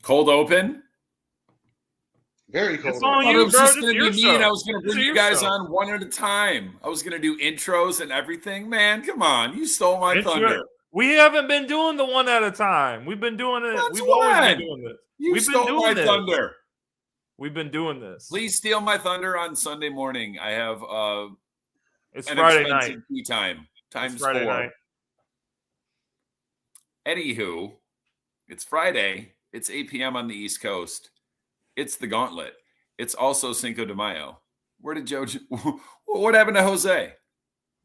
Cold open? Very cold. It's on But you, it was bro. just This going is to be your me, and I show. was going to This bring is you your guys show. on one at a time. I was going to do intros and everything. Man, come on. You stole my thunder. We haven't been doing the one at a time. We've been doing it. That's We've always when. been doing this. You We've stole been my doing this. thunder. We've been doing this. Please steal my thunder on Sunday morning. I have It's an Friday expensive night. tea time. Times It's Friday 4. night. Anywho, it's Friday. It's 8 p.m. on the East Coast. It's the Gauntlet. It's also Cinco de Mayo. Where did Joe? What happened to Jose?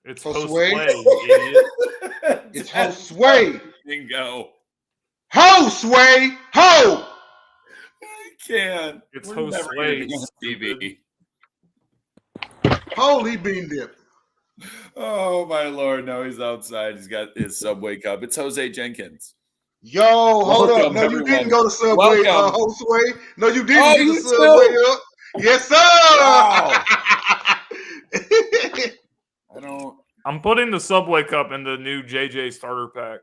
It's Josue. Josue, you idiot. It's Josue. Bingo. Josue. Ho. I can't. It's We're never gonna Josue, be on TV. Holy bean dip. Oh my Lord! No, he's outside. He's got his Subway cup. It's Jose Jenkins. Yo, hold up. Welcome, No, you everyone. didn't go to Subway, Welcome. Josue. No, you didn't Oh, get you the Subway up. Yes, sir. Wow. I don't. I'm putting the Subway cup in the new JJ starter pack.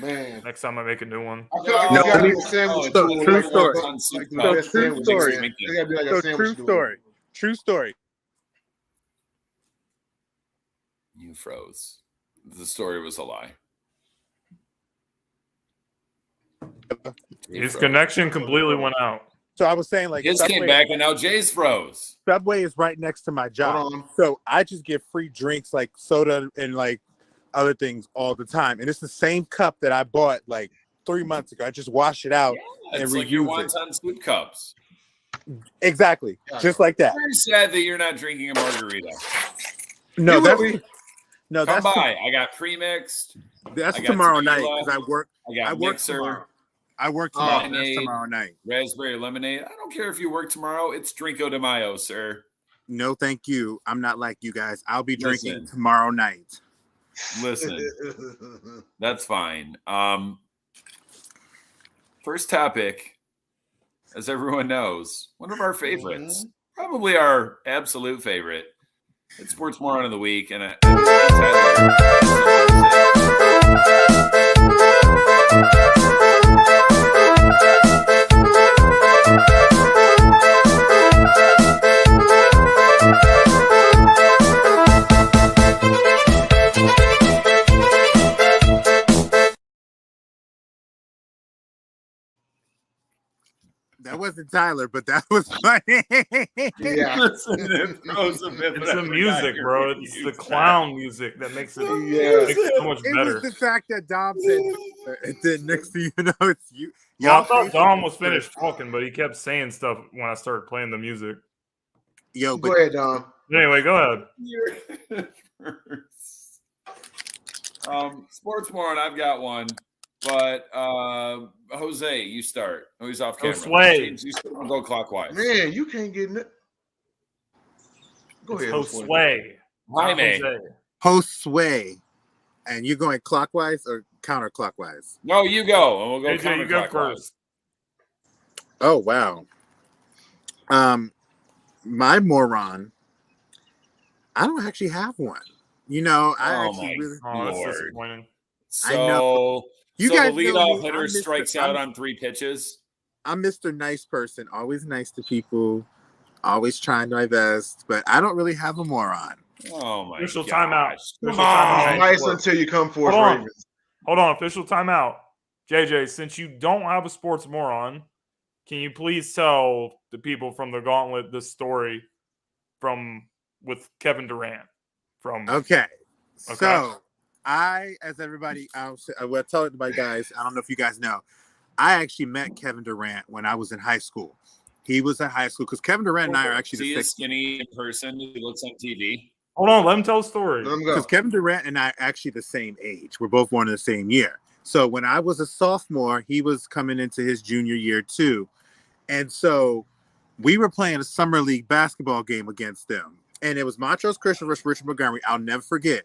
Man, Next time I make a new one. I feel like No, you gotta no, be a sandwich. no, duel, true like story. the So best true sandwich, story. man. They gotta be like a So sandwich true duel. story. True story. You froze. The story was a lie. You His froze. connection completely went out. So I was saying, like, His came back, and now Jay's froze. Subway is right next to my job. Hold on. So I just get free drinks like soda and like other things all the time. And it's the same cup that I bought like 3 months ago. I just wash it out and It's like your reuse it. wonton soup cups. Exactly. Just like that. Very sad that you're not drinking a margarita. No, You that's will be. no, Come that's by. I got pre-mixed. that's I got tomorrow night tequila. because I work. I got I work mixer, tomorrow. I work tomorrow. That's lemonade. tomorrow night. raspberry lemonade. I don't care if you work tomorrow. It's Drinko de Mayo, sir. No, thank you. I'm not like you guys. I'll be drinking Listen. tomorrow night. Listen, that's fine. First topic, as everyone knows, one of our favorites, probably our absolute favorite. It's Sports Moron of the Week, and That wasn't Tyler, but that was funny. Yeah. It's the music, bro. It's the clown music that makes it, Yeah. makes it so much It better. was the fact that Dom said, and then next thing you know, it's you. Well, I thought Dom was finished talking, but he kept saying stuff when I started playing the music. Yo, Go but ahead, Dom. Anyway, go ahead. Sports Moron, I've got one. But Jose, you start. Oh, he's off camera. Josue. James, you still go clockwise. Man, you can't get it. Go ahead. Josue. Jaime. Josue, and you're going clockwise or counterclockwise? No, you go, and we'll go AJ, you go counterclockwise. first. Oh wow. My moron. I don't actually have one. You know, I Oh actually my really. Oh, that's Lord. disappointing. I know. So, You so guys the know leadoff me. hitter I'm Mr. strikes out on 3 pitches. I'm Mr. Nice person, always nice to people, always trying my best, but I don't really have a moron. Oh my Official gosh. timeout. Come Official on. timeout. Nice until you come for us, Hold on. Ravens. Hold on, official timeout. JJ, since you don't have a sports moron, can you please tell the people from the Gauntlet this story with Kevin Durant? Okay. So I, as everybody, I will tell it to my guys. I don't know if you guys know. I actually met Kevin Durant when I was in high school. He was in high school because Kevin Durant and I are actually See the a same. skinny in person who looks on TV. Hold on, let him tell the story. Let him go. Because Kevin Durant and I are actually the same age. We're both born in the same year. So when I was a sophomore, he was coming into his junior year too. And so we were playing a summer league basketball game against them. And it was Montrose Christian versus Richard Montgomery. I'll never forget.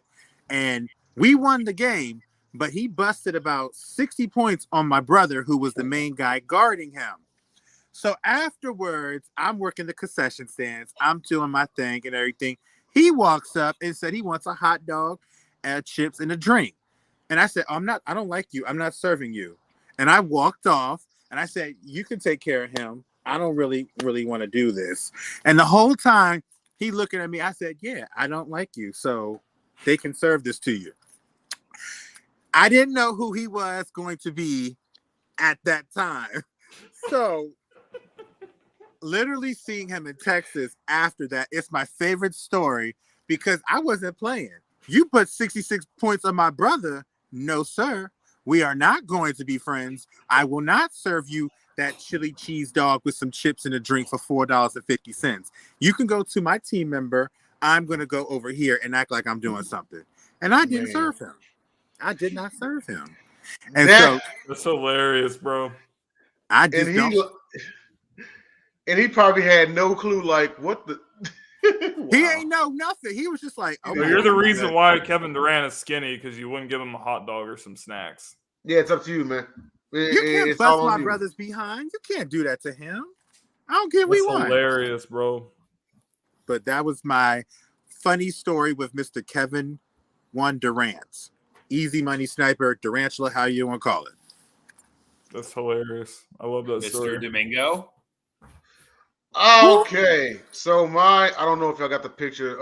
And we won the game, but he busted about 60 points on my brother, who was the main guy guarding him. So afterwards, I'm working the concession stands. I'm doing my thing and everything. He walks up and said he wants a hot dog, chips, and a drink. And I said, I don't like you. I'm not serving you. And I walked off. And I said, you can take care of him. I don't really want to do this. And the whole time he looking at me, I said, yeah, I don't like you. So they can serve this to you. I didn't know who he was going to be at that time. So literally seeing him in Texas after that, it's my favorite story because I wasn't playing. You put 66 points on my brother. No, sir. We are not going to be friends. I will not serve you that chili cheese dog with some chips and a drink for $4.50. You can go to my team member. I'm going to go over here and act like I'm doing something. And I didn't serve him. I did not serve him. And so that's hilarious, bro. I just and he probably had no clue, like, what the wow. He ain't know nothing. He was just like, oh, you're the reason why Kevin Durant is skinny, because you wouldn't give him a hot dog or some snacks. Yeah, it's up to you, man. You can't bust my brother's behind. You can't do that to him. I don't care what we want. Hilarious, bro. But that was my funny story with Mr. Kevin Durant. Easy money sniper, Durantula, how you want to call it. That's hilarious. I love that Mr. story. Domingo. Okay, so I don't know if I got the picture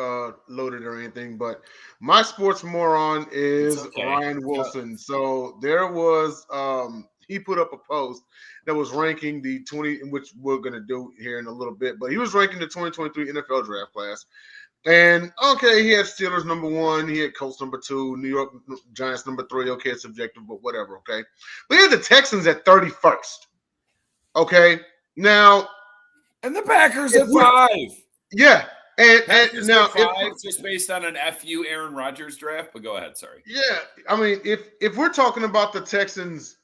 loaded or anything, but my sports moron is Ryan Wilson. So there was he put up a post that was ranking the 20, which we're gonna do here in a little bit, but he was ranking the 2023 NFL draft class. And okay, he had Steelers number 1, he had Colts number 2, New York Giants number 3. Okay, it's subjective, but whatever. Okay, but he had the Texans at 31st. Okay, now. And the Packers at 5. Yeah. And now 5 just based on an FU Aaron Rodgers draft, but go ahead, sorry. Yeah. I mean, if we're talking about the Texans,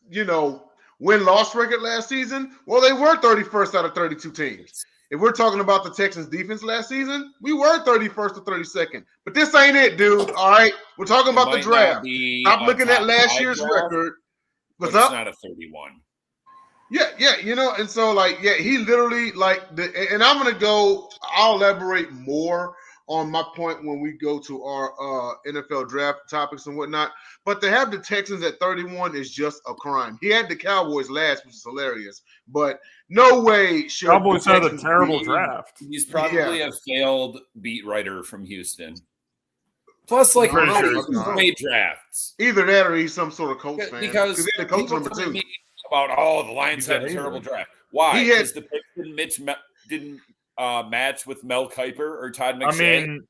win-loss record last season, well, they were 31st out of 32 teams. If we're talking about the Texans defense last season, we were 31st or 32nd. But this ain't it, dude. All right. We're talking about the draft. Stop looking at last year's record. What's up? It's not a 31. Yeah, and so he literally and I'm I'll elaborate more on my point when we go to our NFL draft topics and whatnot. But to have the Texans at 31 is just a crime. He had the Cowboys last, which is hilarious, but no way should Cowboys had a terrible draft. He's probably a failed beat writer from Houston. Plus, he's made drafts. Either that or he's some sort of Colts fan. Because he had the Colts number 2. About the Lions had a terrible draft. Why? Because the pick didn't match with Mel Kiper or Todd McShay. I mean,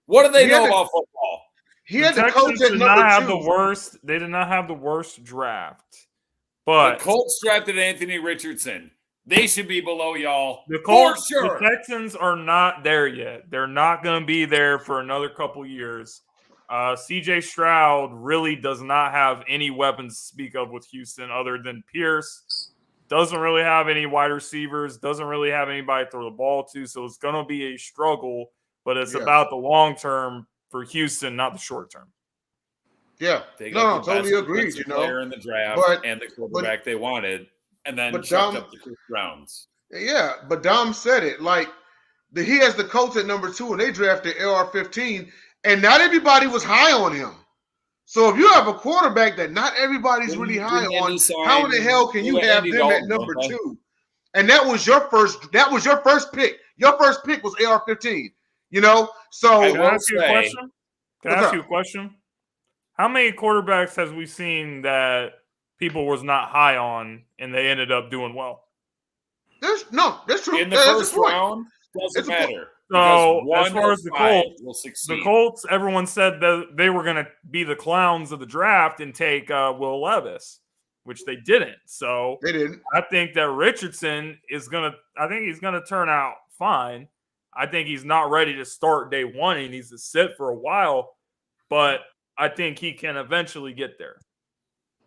what do they know about football? He had the Colts at number 2. They did not have the worst draft. But the Colts drafted Anthony Richardson. They should be below y'all. The Colts, for sure. The Texans are not there yet. They're not going to be there for another couple years. CJ Stroud really does not have any weapons to speak of with Houston other than Pierce. Doesn't really have any wide receivers. Doesn't really have anybody to throw the ball to. So it's going to be a struggle, but it's about the long term for Houston, not the short term. Yeah. They got the totally agreed. Player in the draft and the quarterback they wanted, and then chucked up the first rounds. Yeah, but Dom said it. He has the Colts at number 2, and they drafted AR-15. And not everybody was high on him. So if you have a quarterback that not everybody's really high on, how in the hell can you have them at number 2? And that was your first pick. Your first pick was AR-15. So can I ask you a question? Can I ask you a question? How many quarterbacks has we seen that people was not high on and they ended up doing well? That's true. In the first round, doesn't matter. So as far as the Colts, everyone said that they were going to be the clowns of the draft and take Will Levis, which they didn't. So they didn't. I think that Richardson is going to. I think he's going to turn out fine. I think he's not ready to start day one. He needs to sit for a while, but I think he can eventually get there.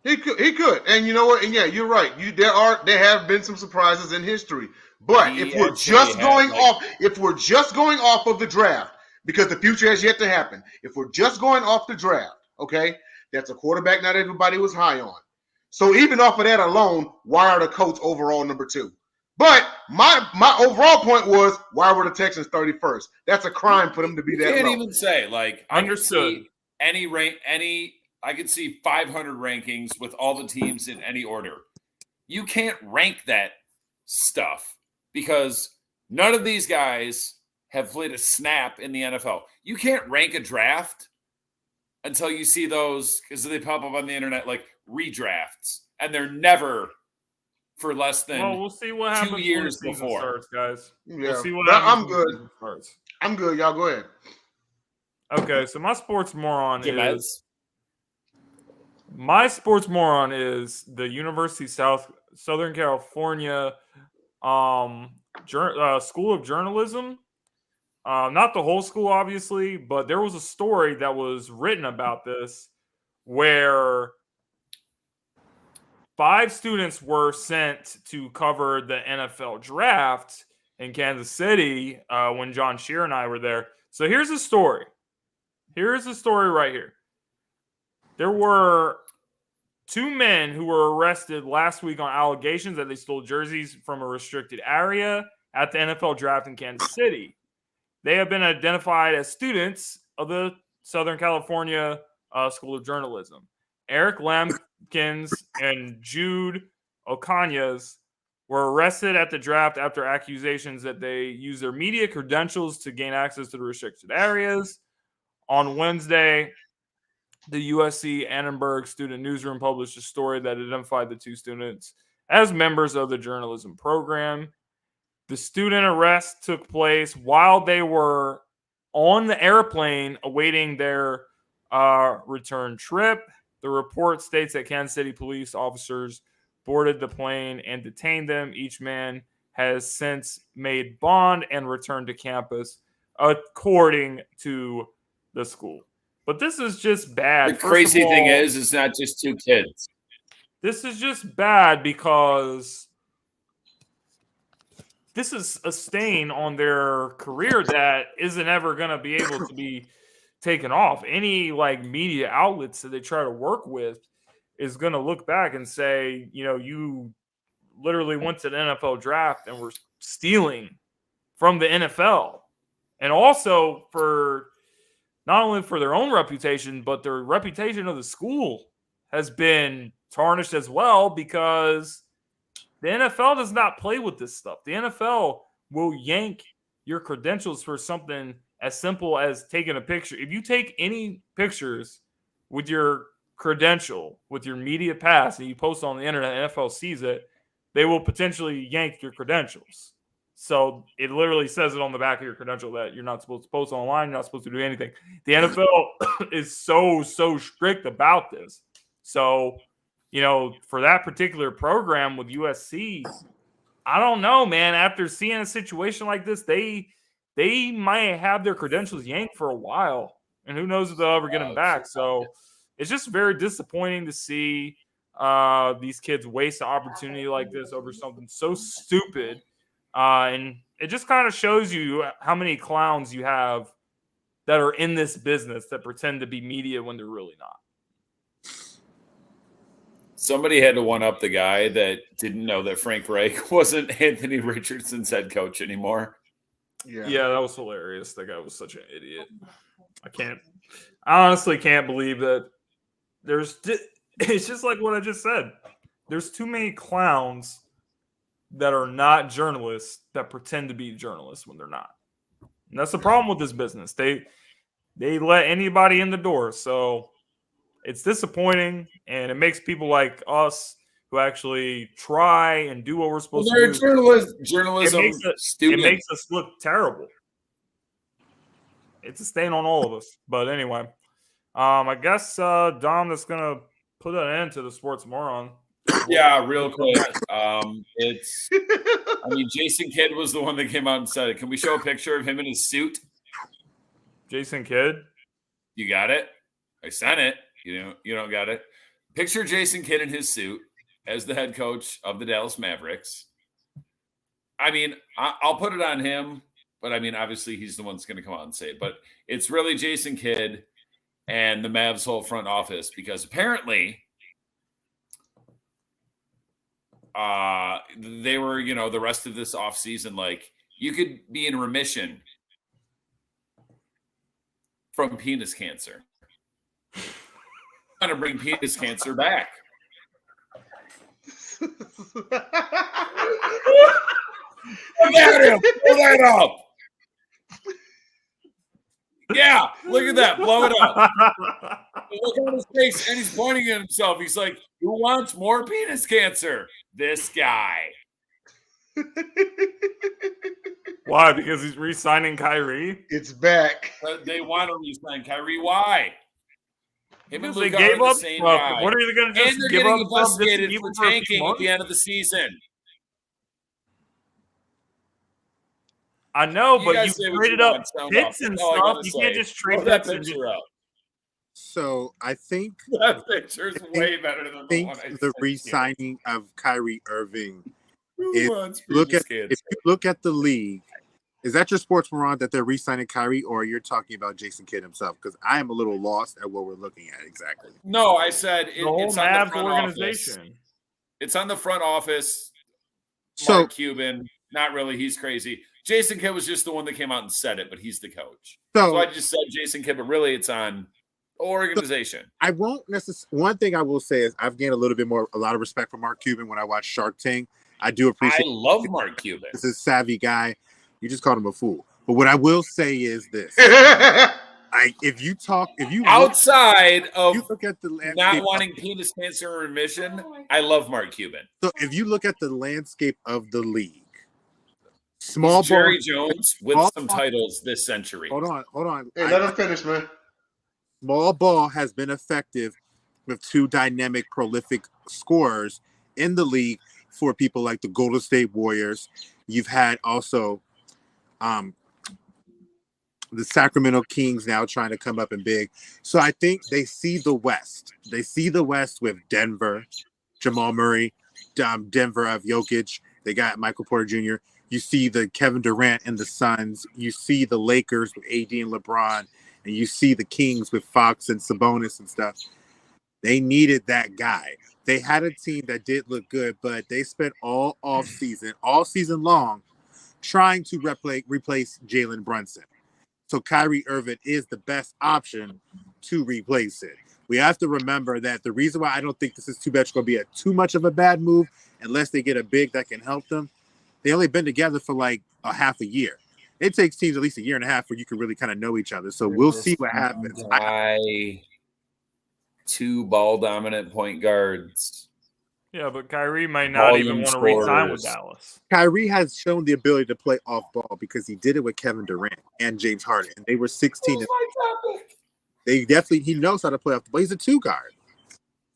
He could, and you know what? And yeah, you're right. There have been some surprises in history. But if we're just going off of the draft, because the future has yet to happen, if we're just going off the draft, okay, that's a quarterback not everybody was high on. So even off of that alone, why are the Colts overall number 2? But my overall point was, why were the Texans 31st? That's a crime for them to be that low. You can't even say understood. I could see 500 rankings with all the teams in any order. you can't rank that stuff because none of these guys have played a snap in the NFL. You can't rank a draft until you see those, because they pop up on the internet like redrafts, and they're never for less than we'll see what happens 2 years when the season before. starts, guys. Yeah, we'll see what happens. I'm good. I'm good. Y'all go ahead. Okay, so my sports moron Jamez. is the University of Southern California School of Journalism. Not the whole school, obviously, but there was a story that was written about this where 5 students were sent to cover the NFL draft in Kansas City when John Shear and I were there. So here's the story. Here's the story right here. There were 2 men who were arrested last week on allegations that they stole jerseys from a restricted area at the NFL draft in Kansas City. They have been identified as students of the Southern California School of Journalism. Eric Lampkins and Jude Ocañas were arrested at the draft after accusations that they used their media credentials to gain access to the restricted areas. On Wednesday, the USC Annenberg Student Newsroom published a story that identified the 2 students as members of the journalism program. The student arrest took place while they were on the airplane awaiting their return trip. The report states that Kansas City police officers boarded the plane and detained them. Each man has since made bond and returned to campus, according to the school. But this is just bad. The crazy thing is, it's not just 2 kids. This is just bad because this is a stain on their career that isn't ever going to be able to be taken off. Any like media outlets that they try to work with is going to look back and say, you know, you literally went to the NFL draft and were stealing from the NFL. And also for not only for their own reputation, but their reputation of the school has been tarnished as well, because the NFL does not play with this stuff. The NFL will yank your credentials for something as simple as taking a picture. If you take any pictures with your credential, with your media pass, and you post on the internet, NFL sees it, they will potentially yank your credentials. So it literally says it on the back of your credential that you're not supposed to post online, you're not supposed to do anything. The NFL is so strict about this. So, you know, for that particular program with USC, I don't know, man. After seeing a situation like this, they might have their credentials yanked for a while, and who knows if they'll ever get them back. So it's just very disappointing to see these kids waste an opportunity like this over something so stupid. And it just kind of shows you how many clowns you have that are in this business that pretend to be media when they're really not. Somebody had to one-up the guy that didn't know that Frank Reich wasn't Anthony Richardson's head coach anymore. Yeah, that was hilarious. That guy was such an idiot. I honestly can't believe that it's just like what I just said. There's too many clowns that are not journalists that pretend to be journalists when they're not. And that's the problem with this business. They let anybody in the door. So it's disappointing, and it makes people like us who actually try and do what we're supposed to do. Journalism it makes us look terrible. It's a stain on all of us. But anyway, I guess, Dom, that's going to put an end to the Sports Moron. Yeah, real quick. Jason Kidd was the one that came out and said it. Can we show a picture of him in his suit? Jason Kidd? You got it? I sent it. You don't got it. Picture Jason Kidd in his suit as the head coach of the Dallas Mavericks. I mean, I'll put it on him, but I mean, obviously he's the one that's going to come out and say it. But it's really Jason Kidd and the Mavs whole front office, because apparently they were, the rest of this offseason, like, you could be in remission from penis cancer. I'm going to bring penis cancer back. Look at him. Blow that up. Yeah, look at that. Blow it up. Look on his face, and he's pointing at himself. He's like, who wants more penis cancer? This guy. Why? Because he's re-signing Kyrie? It's back. But they want to re-sign Kyrie. Why? Him and They Luka gave are up the same stuff. guy. What are you going to And just they're give getting up stuff just to investigated keep for him for a few tanking at months? the end of the season. I know, You but guys you say what traded you up want. Sound picks off. and That's all I stuff. gotta You say. can't just trade Put that picks and picture up. So I think That picture's way better than the one I the sent you. re-signing of Kyrie Irving. Who If wants Look penis at cancer? if you look at the league. Is that your sports moron that they're re-signing Kyrie, or you're talking about Jason Kidd himself? Because I am a little lost at what we're looking at exactly. No, I said the whole it's on the Mavs front organization. office. It's on the front office. So Mark Cuban, not really. He's crazy. Jason Kidd was just the one that came out and said it, but he's the coach. So I just said Jason Kidd, but really it's on the organization. I won't necessarily. One thing I will say is I've gained a lot of respect for Mark Cuban when I watch Shark Tank. I do appreciate. I love Mark Cuban. This is a savvy guy. You just called him a fool. But what I will say is this: if you Outside of look at the landscape, not wanting penis cancer remission, I love Mark Cuban. So if you look at the landscape of the league, He's Jerry Jones with some titles this century. Hold on. Hey, let him finish, man. Small ball has been effective with two dynamic, prolific scorers in the league for people like the Golden State Warriors. You've had also the Sacramento Kings now trying to come up in big. So I think they see the West. They see the West with Denver, Jamal Murray, Denver of Jokic. They got Michael Porter Jr. You see the Kevin Durant and the Suns. You see the Lakers with AD and LeBron. And you see the Kings with Fox and Sabonis and stuff. They needed that guy. They had a team that did look good, but they spent all season long, trying to replace Jalen Brunson. So Kyrie Irving is the best option to replace it. We have to remember that the reason why I don't think this is going to be too much of a bad move, unless they get a big that can help them. They only been together for like a half a year. It takes teams at least a year and a half where you can really kind of know each other. So we'll see what happens. Two ball dominant point guards. Yeah, but Kyrie might not even want to re-sign with Dallas. Kyrie has shown the ability to play off ball because he did it with Kevin Durant and James Harden, and they were 16. He knows how to play off the ball. He's a two guard.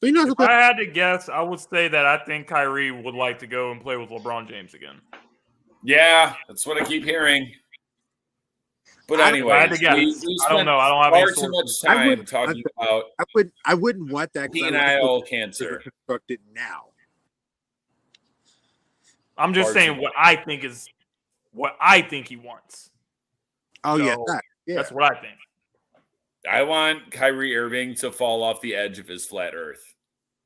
So he knows if I had to guess, I would say that I think Kyrie would like to go and play with LeBron James again. Yeah, that's what I keep hearing. But anyway, I don't know. I don't have far any too much time talking about. I wouldn't want that. Penile cancer constructed now. I'm just saying what I think he wants. Oh, so, yeah, that's what I think. I want Kyrie Irving to fall off the edge of his flat Earth.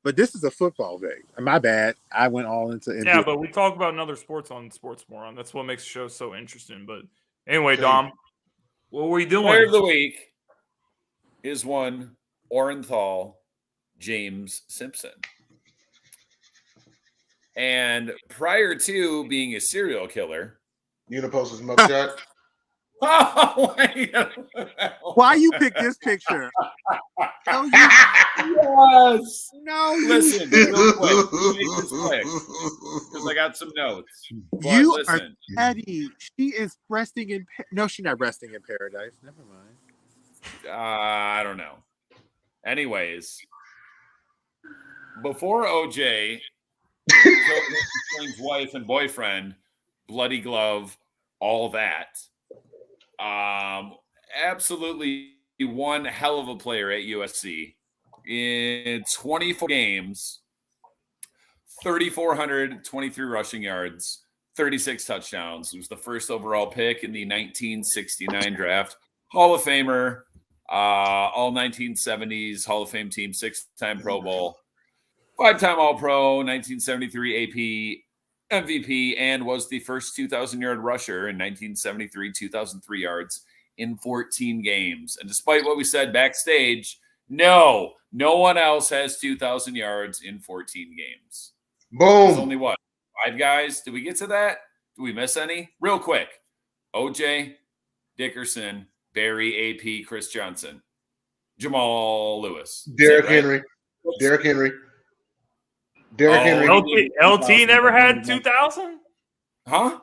But this is a football day. My bad. I went all into NBA. Yeah, but we talk about another sports on Sports Moron. That's what makes the show so interesting. But anyway, Dom, what were we doing? Player of the week is one Orenthal James Simpson. And prior to being a serial killer, you gonna post his mugshot? Why you pick this picture? Yes. No. Listen, real quick. Make this quick because I got some notes. But you listen. are petty. She is resting in. No, she's not resting in paradise. Never mind. I don't know. Anyways, before OJ killed his wife and boyfriend, bloody glove, all that. Absolutely one hell of a player at USC. In 24 games, 3,423 rushing yards, 36 touchdowns. He was the first overall pick in the 1969 draft. Hall of Famer, all 1970s Hall of Fame team, 6-time Pro Bowl, 5-time All-Pro, 1973 AP MVP, and was the first 2,000-yard rusher in 1973, 2,003 yards in 14 games. And despite what we said backstage, no one else has 2,000 yards in 14 games. There's Boom. only what? 5 guys? Did we get to that? Did we miss any? Real quick. OJ, Dickerson, Barry, AP, Chris Johnson, Jamal Lewis. Derrick right? Henry. Derrick Henry. Derrick Henry. LT never had 2000? Huh?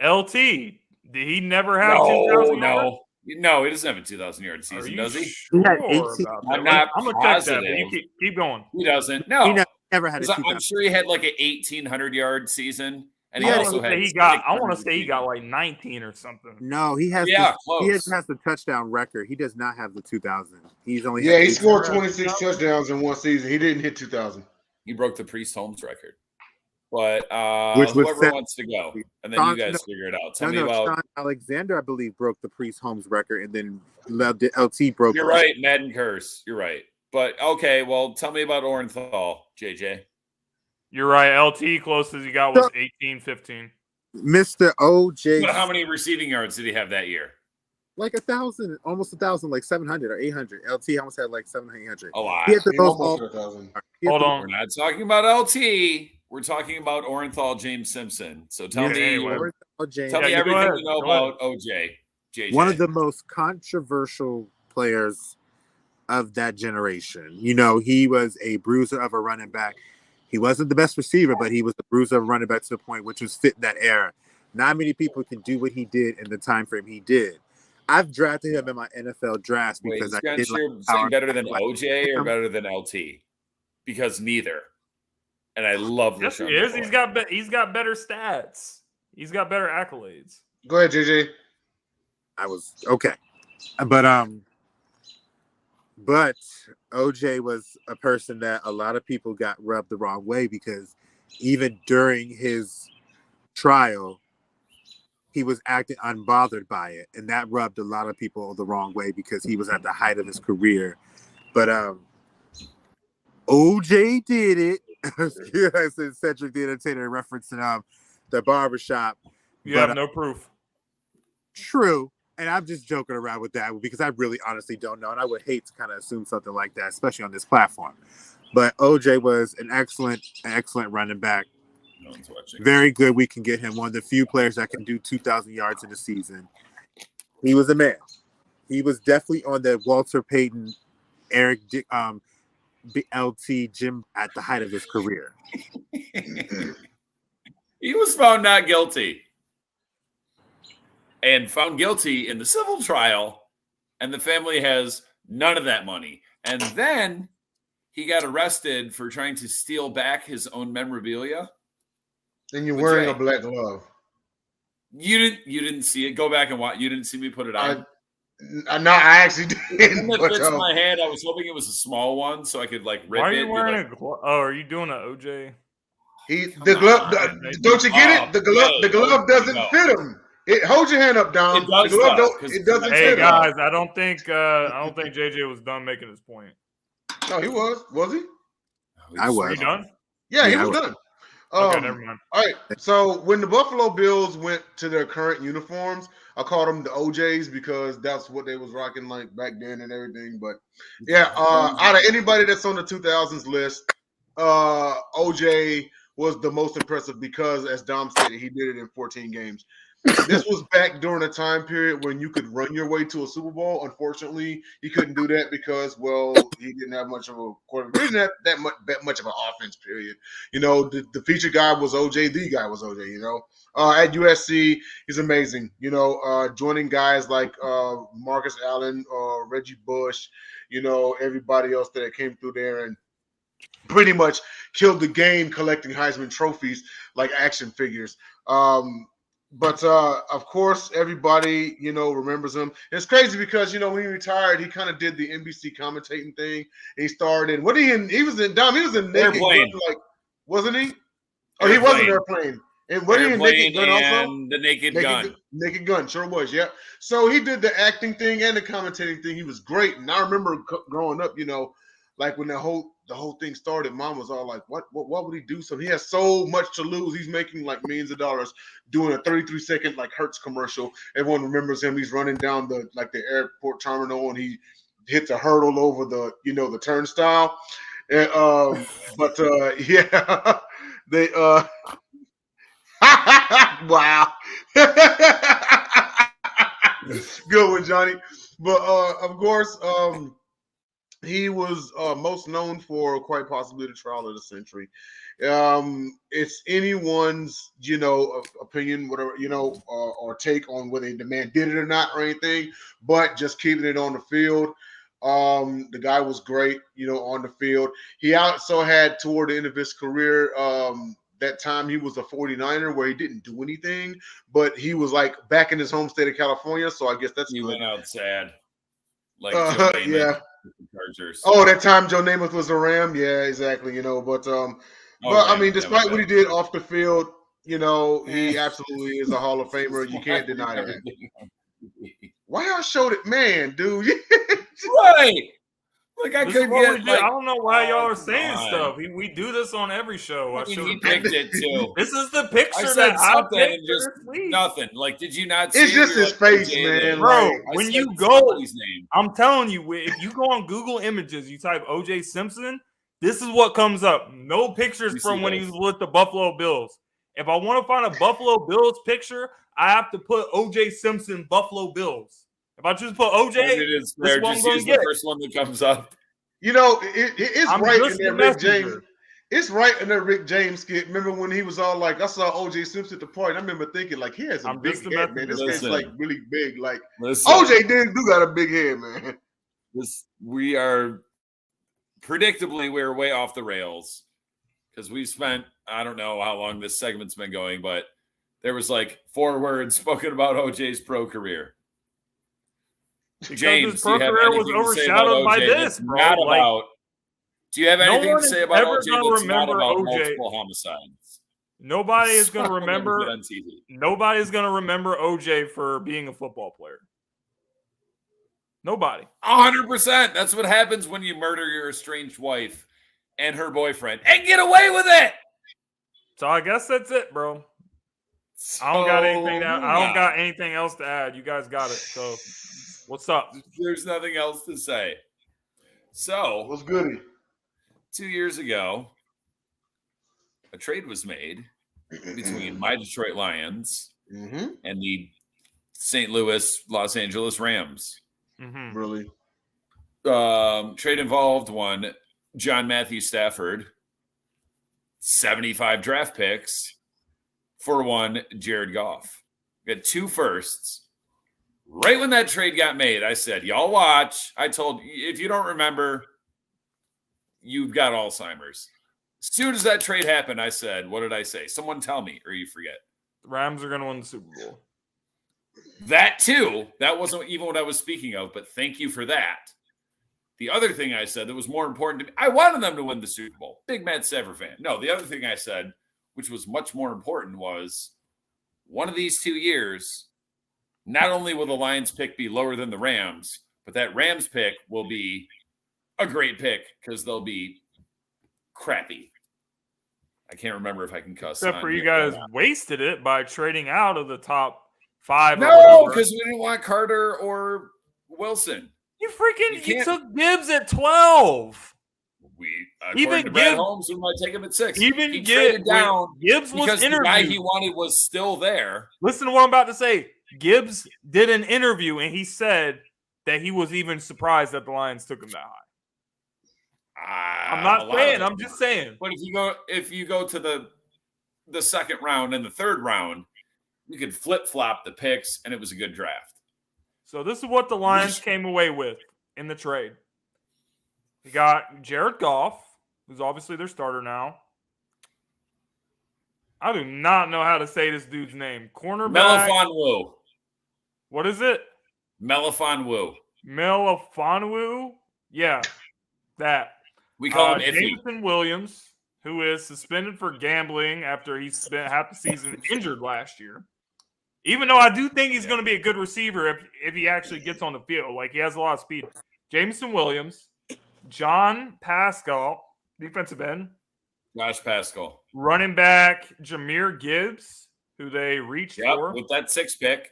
LT. Did he never have 2,000? No, he doesn't have a 2,000-yard season, does he? Sure He had about 18. that? I'm not I'm gonna check that. But positive. you keep going. He doesn't. No. He never had a 'Cause 2,000. I'm sure he had like an 1,800-yard season. And I he want also to had. say he got like 19 or something. No, he has. Yeah, he close. has the touchdown record. He does not have the 2,000. He's only Yeah, had he 18. scored 26 touchdowns in one season. He didn't hit 2,000. He broke the Priest Holmes record. But Which was whoever set- wants to go, and then you guys figure it out. Tell me about. Sean Alexander, I believe, broke the Priest Holmes record, and then LT broke. You're right, Madden curse. You're right. But okay, well, tell me about Orenthal, JJ. You're right. LT closest he got was 18-15. Mr. OJ. But how many receiving yards did he have that year? Like 1,000, almost 1,000, like 700 or 800. LT almost had like 700, 800. A lot. He had the He most. almost hit 1,000. Hold on. We're not talking about LT. We're talking about Orenthal James Simpson. So tell me, anyway. tell me Yeah, everything go ahead. you know Go ahead. about OJ. JJ. One of the most controversial players of that generation. You know, he was a bruiser of a running back. He wasn't the best receiver, but he was the bruiser of a running back to the point which was fit in that era. Not many people can do what he did in the time frame he did. I've drafted him in my NFL drafts because I did saying better than OJ or better than LT? Because neither. And I love Yes, he LaShawn is. He's got better stats. He's got better accolades. Go ahead, JJ. I was okay, but OJ was a person that a lot of people got rubbed the wrong way because even during his trial, he was acting unbothered by it, and that rubbed a lot of people the wrong way because he was at the height of his career. But OJ did it. I said Cedric the Entertainer referencing the barbershop. You have no proof. True. And I'm just joking around with that because I really honestly don't know. And I would hate to kind of assume something like that, especially on this platform. But OJ was an excellent running back. No one's watching. Very good. We can get him one of the few players that can do 2,000 yards in a season. He was a man. He was definitely on the Walter Payton, Eric, LT, Jim at the height of his career. He was found not guilty. And found guilty in the civil trial, and the family has none of that money. And then he got arrested for trying to steal back his own memorabilia. And you're wearing a black glove. You didn't see it. Go back and watch. You didn't see me put it on. No, I actually didn't. It fits my hand. I was hoping it was a small one so I could like rip it. Why are you wearing a glove? Oh, are you doing an OJ? The glove. Don't you get it? The glove doesn't fit him. Hold your hand up, Dom. It does. It doesn't fit Hey him. guys, I don't think JJ was done making his point. No, he was. Was he? I was. Are you done? Yeah, he was done. Okay, never mind. All right. So when the Buffalo Bills went to their current uniforms, I called them the OJs because that's what they was rocking like back then and everything. But yeah, out of anybody that's on the 2000s list, OJ was the most impressive because, as Dom stated, he did it in 14 games. This was back during a time period when you could run your way to a Super Bowl. Unfortunately, he couldn't do that because, well, he didn't have much of a quarterback. He didn't have that much of an offense, period. You know, the featured guy was OJ. The guy was OJ, you know. At USC, he's amazing. You know, joining guys like Marcus Allen, Reggie Bush, you know, everybody else that came through there and pretty much killed the game collecting Heisman trophies like action figures. But of course, everybody, you know, remembers him. And it's crazy because, you know, when he retired, he kind of did the NBC commentating thing. He started in, he was in Naked Airplane. Gun, like, wasn't he? Oh, he was in Airplane. And what he in Naked Gun also? The Naked Gun. Naked Gun, sure was, yeah. So he did the acting thing and the commentating thing. He was great. And I remember growing up, you know, like when the whole thing started, Mom was all like, what would he do? So he has so much to lose. He's making like millions of dollars doing a 33-second like Hertz commercial. Everyone remembers him. He's running down the airport terminal and he hits a hurdle over the turnstile. And, but yeah, they wow. Good one, Johnny. But of course, he was most known for quite possibly the trial of the century. It's anyone's, opinion, whatever, or take on whether the man did it or not or anything, but just keeping it on the field. The guy was great, on the field. He also had toward the end of his career, that time he was a 49er where he didn't do anything, but he was like back in his home state of California. So I guess that's He good. went out sad. Like Joe Namath yeah. with the Chargers. Oh, that time Joe Namath was a Ram. Yeah, exactly. But I mean, despite what he did off the field, he absolutely is a Hall of Famer. You can't deny that. Why y'all showed it, man, dude? Right. Like I This could is what we get. do. Like, I don't know why y'all are saying God. stuff. We do this on every show. I He showed picked it too. This is the picture I said that I something picked and just for this week. nothing. Like, did you not see? It's just You're his like, face, OJ man. did. Bro, Like, when said you go, somebody's name. I'm telling you, if you go on Google Images, you type OJ Simpson, this is what comes up. No pictures You from see when he those. was with the Buffalo Bills. If I want to find a Buffalo Bills picture, I have to put OJ Simpson Buffalo Bills. If I just put OJ, It is this fair. is what I'm Just gonna use get. the first one that comes up. It's I'm right in just there, the Rick James. messenger. It's right in there, Rick James skit. Remember when he was all like, I saw OJ Simpson at the party. And I remember thinking, like, he has a I'm big just the head, man. This messenger. guy's like really big. Like Listen, OJ do got a big head, man. we are predictably we're way off the rails because we spent, I don't know how long this segment's been going, but there was like 4 words spoken about OJ's pro career. Because James, his do you pro have career was anything to say about overshadowed by OJ this, that's bro. not Like, about? Do you have no anything one to is say about ever OJ gonna that's not remember about OJ. multiple homicides? Nobody is going to So remember. limited on TV. Nobody's going to remember OJ for being a football player. Nobody. 100%. That's what happens when you murder your estranged wife and her boyfriend and get away with it. So I guess that's it, bro. I don't got anything else to add. You guys got it. So what's up? There's nothing else to say. So What's goody? 2 years ago, a trade was made between my Detroit Lions and the St. Louis Los Angeles Rams. Mm-hmm. Really? Trade involved one John Matthew Stafford, 75 draft picks for one Jared Goff. We got 2 firsts. Right when that trade got made, I said, y'all watch. I told you, if you don't remember, you've got Alzheimer's. As soon as that trade happened, I said, what did I say? Someone tell me, or you forget. The Rams are going to win the Super Bowl. That too. That wasn't even what I was speaking of, but thank you for that. The other thing I said that was more important to me, I wanted them to win the Super Bowl. Big Matt Stafford fan. No, the other thing I said, which was much more important, was one of these 2 years, not only will the Lions pick be lower than the Rams, but that Rams pick will be a great pick because they'll be crappy. I can't remember if I can cuss. Except for you guys wasted it by trading out of the top 5. No, because we didn't want Carter or Wilson. You took Gibbs at 12. According to Brad Holmes, we might take him at 6. Even he traded down Gibbs was because interviewed. the guy he wanted was still there. Listen to what I'm about to say. Gibbs did an interview and he said that he was even surprised that the Lions took him that high. I'm not saying. I'm just saying. But if you go to the second round and the third round, you could flip flop the picks, and it was a good draft. So this is what the Lions came away with in the trade. We got Jared Goff, who's obviously their starter now. I do not know how to say this dude's name. Cornerback. Melifonwu. What is it? Melifonwu. Melifonwu? Yeah, that. We call him Iffy. Jameson Williams, who is suspended for gambling after he spent half the season injured last year. Even though I do think he's going to be a good receiver if he actually gets on the field. Like, he has a lot of speed. Jameson Williams, John Pascal, defensive end. Josh Pascal. Running back, Jahmyr Gibbs, who they reached for. With that 6th pick.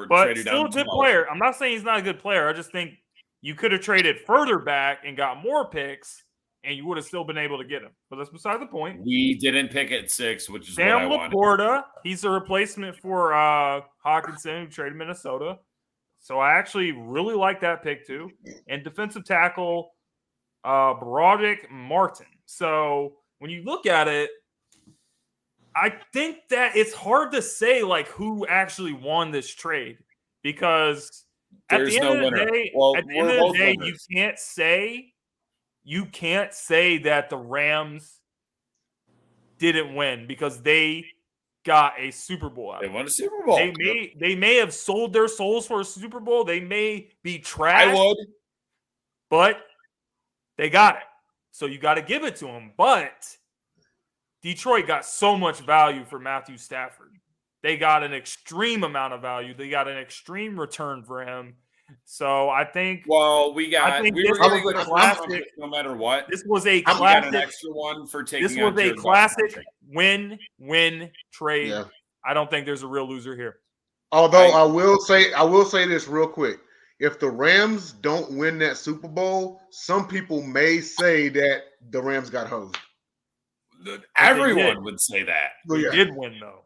But still a good player. I'm not saying he's not a good player. I just think you could have traded further back and got more picks and you would have still been able to get him. But that's beside the point. We didn't pick at 6, which is Sam what I wanted. Laporta, he's a replacement for Hawkinson, who traded Minnesota. So I actually really like that pick too. And defensive tackle, Broderick Martin. So when you look at it, I think that it's hard to say like who actually won this trade because at the end of the day, you can't say that the Rams didn't win because they got a Super Bowl out. They won a Super Bowl. They may have sold their souls for a Super Bowl. They may be trash. I would. But they got it. So you got to give it to them. But Detroit got so much value for Matthew Stafford. They got an extreme amount of value. They got an extreme return for him. So I think. Well, we were going to go classic no matter what. This was a classic. We got an extra one for taking. This was a classic win-win trade. Yeah. I don't think there's a real loser here. Although I will say this real quick. If the Rams don't win that Super Bowl, some people may say that the Rams got hosed. Everyone would say that. They did win though.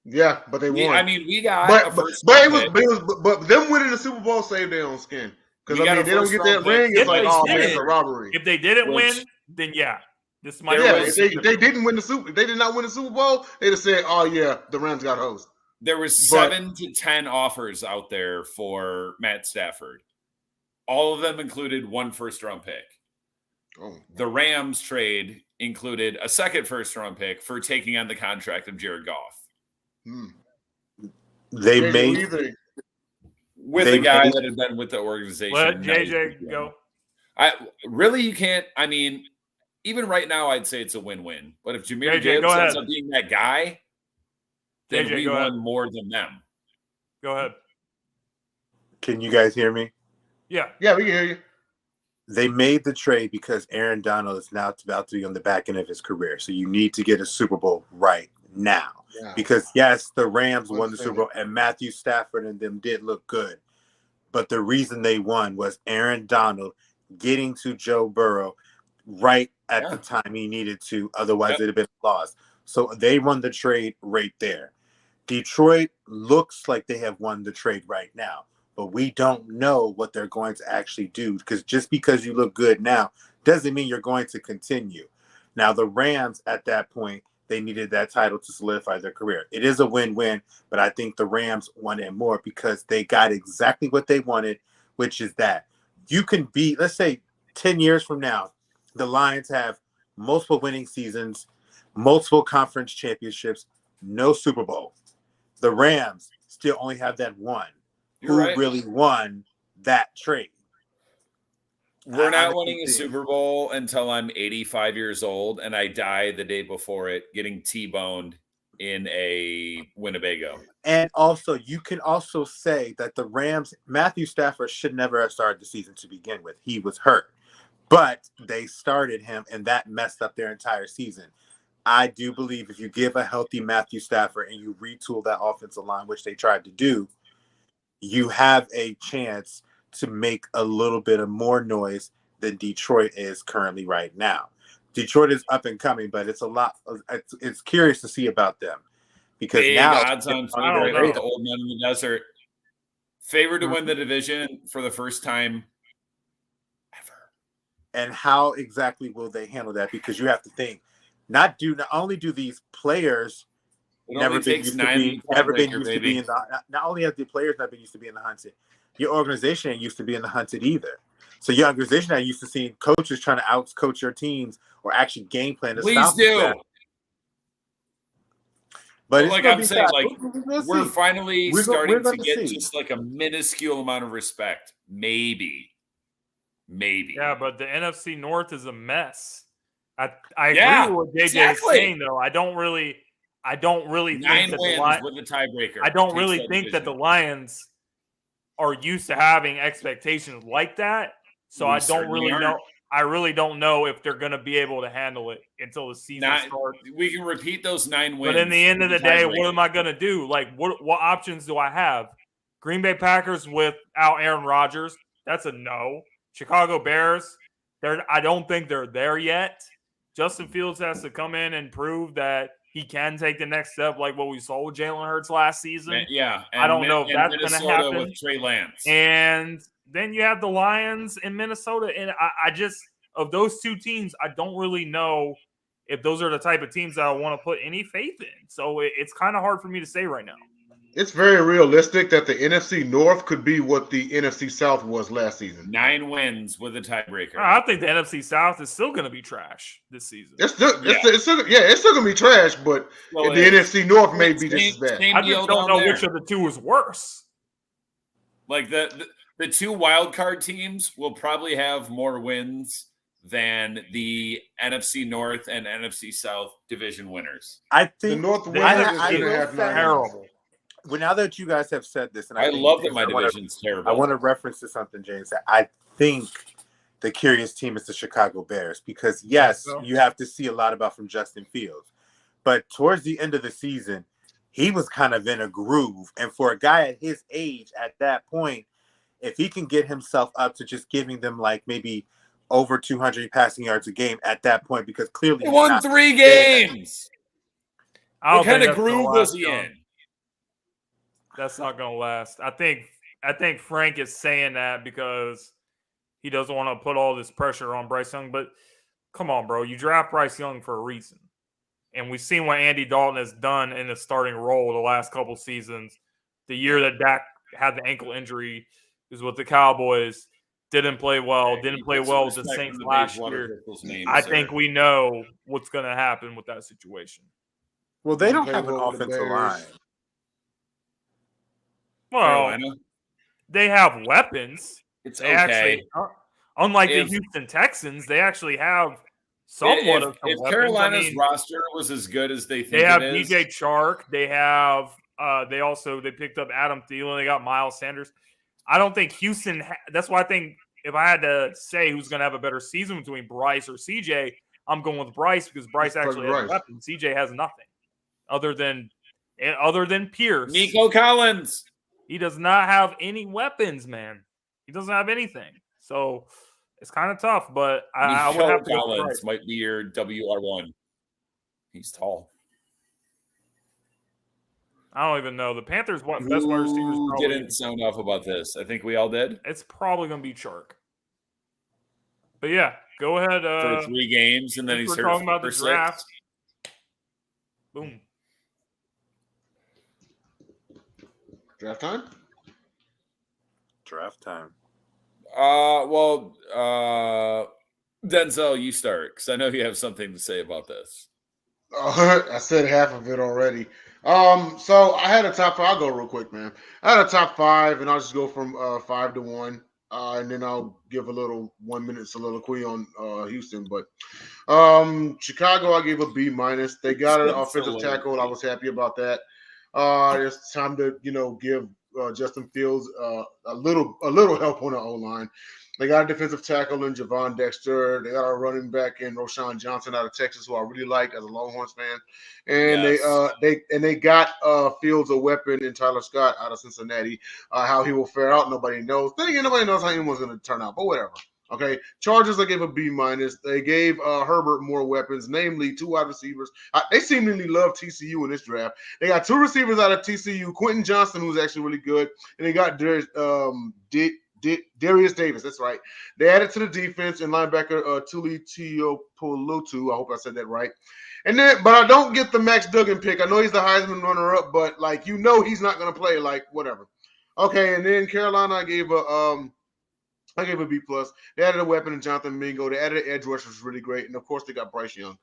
Yeah, but they won. I mean, we got but them winning the Super Bowl saved their own skin. Because I mean, they don't get that ring. It's like, oh man, it's a robbery. If they didn't win, then yeah, this might. Yeah, if they didn't win the Super, if they did not win the Super Bowl, they'd have said, oh yeah, the Rams got hosed. There was 7 to 10 offers out there for Matt Stafford. All of them included 1 first-round pick. Oh. The Rams trade included a second first-round pick for taking on the contract of Jared Goff. They made with a guy that had been with the organization. Let JJ go. You can't. I mean, even right now, I'd say it's a win-win. But if Jahmyr Gibbs ends up being that guy, then we won more than them. Go ahead. Can you guys hear me? Yeah, we can hear you. They made the trade because Aaron Donald is now about to be on the back end of his career. So you need to get a Super Bowl right now. Yeah. Because, yes, the Rams won the Super Bowl, and Matthew Stafford and them did look good. But the reason they won was Aaron Donald getting to Joe Burrow right at the time he needed to. Otherwise, it'd have been a loss. So they won the trade right there. Detroit looks like they have won the trade right now. But we don't know what they're going to actually do because just because you look good now doesn't mean you're going to continue. Now, the Rams at that point, they needed that title to solidify their career. It is a win-win, but I think the Rams wanted more because they got exactly what they wanted, which is that you can be, let's say 10 years from now, the Lions have multiple winning seasons, multiple conference championships, no Super Bowl. The Rams still only have that one. Who really won that trade? We're not winning a Super Bowl until I'm 85 years old and I die the day before it, getting T-boned in a Winnebago. And also, you can also say that the Rams, Matthew Stafford should never have started the season to begin with. He was hurt. But they started him, and that messed up their entire season. I do believe if you give a healthy Matthew Stafford and you retool that offensive line, which they tried to do, you have a chance to make a little bit of more noise than Detroit is currently right now. Detroit is up and coming, but it's a lot. It's curious to see about them because big now odds on favor, the old men in the desert, favored to win the division for the first time ever. And how exactly will they handle that? Because you have to think, not only do these players. Not only have the players not been used to be in the hunted, your organization ain't used to be in the hunted either. So your organization ain't used to seeing coaches trying to out-coach your teams or actually game plan to stop them. But like I'm saying, we're finally starting to get just like a minuscule amount of respect. Maybe. Yeah, but the NFC North is a mess. I agree with what JJ is saying, though. I don't really think that the Lions with the tiebreaker. I don't really think that the Lions are used to having expectations like that. So I don't really know. I really don't know if they're going to be able to handle it until the season starts. We can repeat those 9 wins. But in the end of the day, what am I going to do? Like, what options do I have? Green Bay Packers without Aaron Rodgers. That's a no. Chicago Bears. I don't think they're there yet. Justin Fields has to come in and prove that he can take the next step, like what we saw with Jalen Hurts last season. Yeah, I don't know if that's going to happen. With Trey Lance, and then you have the Lions in Minnesota, and I just of those two teams, I don't really know if those are the type of teams that I want to put any faith in. So it's kind of hard for me to say right now. It's very realistic that the NFC North could be what the NFC South was last season. 9 wins with a tiebreaker. I think the NFC South is still going to be trash this season. It's still going to be trash, but the NFC North may be just as bad. I just don't know which of the two is worse. Like the 2 wild card teams will probably have more wins than the NFC North and NFC South division winners. I think the North winners is going to have terrible. Well, now that you guys have said this, and I love that my division's terrible. I want to reference to something James said. I think the curious team is the Chicago Bears because, yes, you have to see a lot about from Justin Fields. But towards the end of the season, he was kind of in a groove. And for a guy at his age at that point, if he can get himself up to just giving them like maybe over 200 passing yards a game at that point, because clearly he won 3 games. What kind of groove was he in? That's not going to last. I think Frank is saying that because he doesn't want to put all this pressure on Bryce Young. But come on, bro. You draft Bryce Young for a reason. And we've seen what Andy Dalton has done in the starting role the last couple seasons. The year that Dak had the ankle injury is with the Cowboys. Didn't play well. Didn't play well with the Saints last year. I think we know what's going to happen with that situation. Well, they don't have an offensive line. Well, they have weapons. It's they okay. Actually, unlike the Houston Texans, they actually have somewhat of some if weapons. Carolina's roster was as good as they think they have it is. DJ Chark. They have they picked up Adam Thielen. They got Miles Sanders. I don't think Houston. That's why I think if I had to say who's going to have a better season between Bryce or CJ, I'm going with Bryce because Bryce actually has weapons. CJ has nothing other than Pierce. Nico Collins. He does not have any weapons, man. He doesn't have anything. So it's kind of tough, but I would have to Collins might be your WR1. He's tall. I don't even know. The Panthers' best wide receivers probably didn't sound off about this. I think we all did. It's probably going to be Chark. But yeah, go ahead. For 3 games, and then he's hurt talking about the for draft. 6. Boom. Draft time? Draft time. Denzel, you start because I know you have something to say about this. I said half of it already. So I had a top 5. I'll go real quick, man. I had a top 5, and I'll just go from 5 to 1, and then I'll give a little 1-minute soliloquy on Houston. But Chicago, I gave a B-. They got an offensive tackle. I was happy about that. It's time to give Justin Fields a little help on the O-line. They got a defensive tackle in Javon Dexter. They got a running back in Roshan Johnson out of Texas, who I really like as a Longhorns fan. And they got Fields a weapon in Tyler Scott out of Cincinnati. How he will fare out, nobody knows. Then again, nobody knows how anyone's going to turn out, but whatever. Okay, Chargers, I gave a B-. They gave Herbert more weapons, namely 2 wide receivers. They seemingly love TCU in this draft. They got 2 receivers out of TCU, Quentin Johnson, who's actually really good, and they got Darius Davis. That's right. They added to the defense and linebacker Tuli Tuiopolotu. I hope I said that right. And then, but I don't get the Max Duggan pick. I know he's the Heisman runner-up, but he's not going to play. Whatever. Okay, and then Carolina, I gave a B+. They added a weapon in Jonathan Mingo. They added an edge rush, which was really great. And, of course, they got Bryce Young.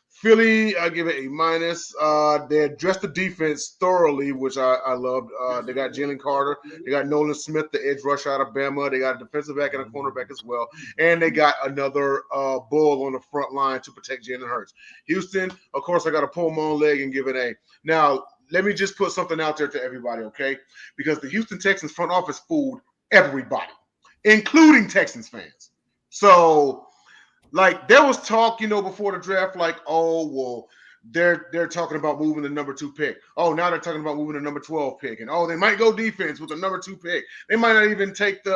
Philly, I give it A-. They addressed the defense thoroughly, which I loved. They got Jalen Carter. They got Nolan Smith, the edge rush out of Bama. They got a defensive back and a cornerback as well. And they got another bull on the front line to protect Jalen Hurts. Houston, of course, I got to pull my own leg and give it A. Now, let me just put something out there to everybody, okay? Because the Houston Texans front office fooled everybody, including Texans fans. So, there was talk, before the draft, they're talking about moving the number 2 pick. Oh, now they're talking about moving the number 12 pick, and they might go defense with the number 2 pick. They might not even take the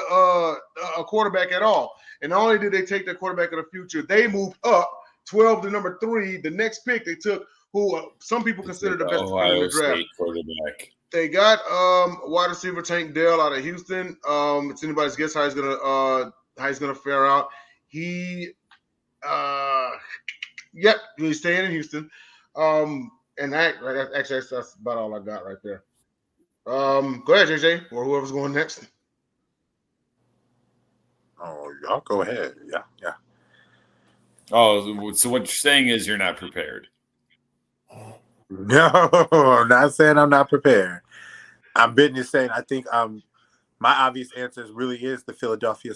a quarterback at all. And not only did they take the quarterback of the future, they moved up 12 to number 3. The next pick they took, who some people consider the best player in the draft. State quarterback. They got wide receiver Tank Dell out of Houston. It's anybody's guess how he's gonna fare out. He's staying in Houston. And that's about all I got right there. Go ahead, JJ, or whoever's going next. Oh, y'all go ahead. Yeah. Oh, so what you're saying is you're not prepared. No, I'm not saying I'm not prepared. I'm just saying I think my obvious answer really is the Philadelphia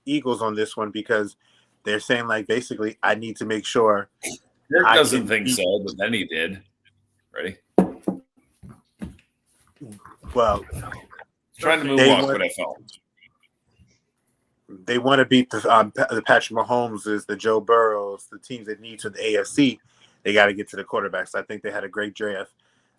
Eagles on this one, because they're saying, like, basically I need to make sure. Kirk doesn't think so, but then he did. Ready? Well, trying to move off, but I fell. They want to beat the Patrick Mahomes, the Joe Burrows, the teams that need to the AFC. They got to get to the quarterbacks. I think they had a great draft.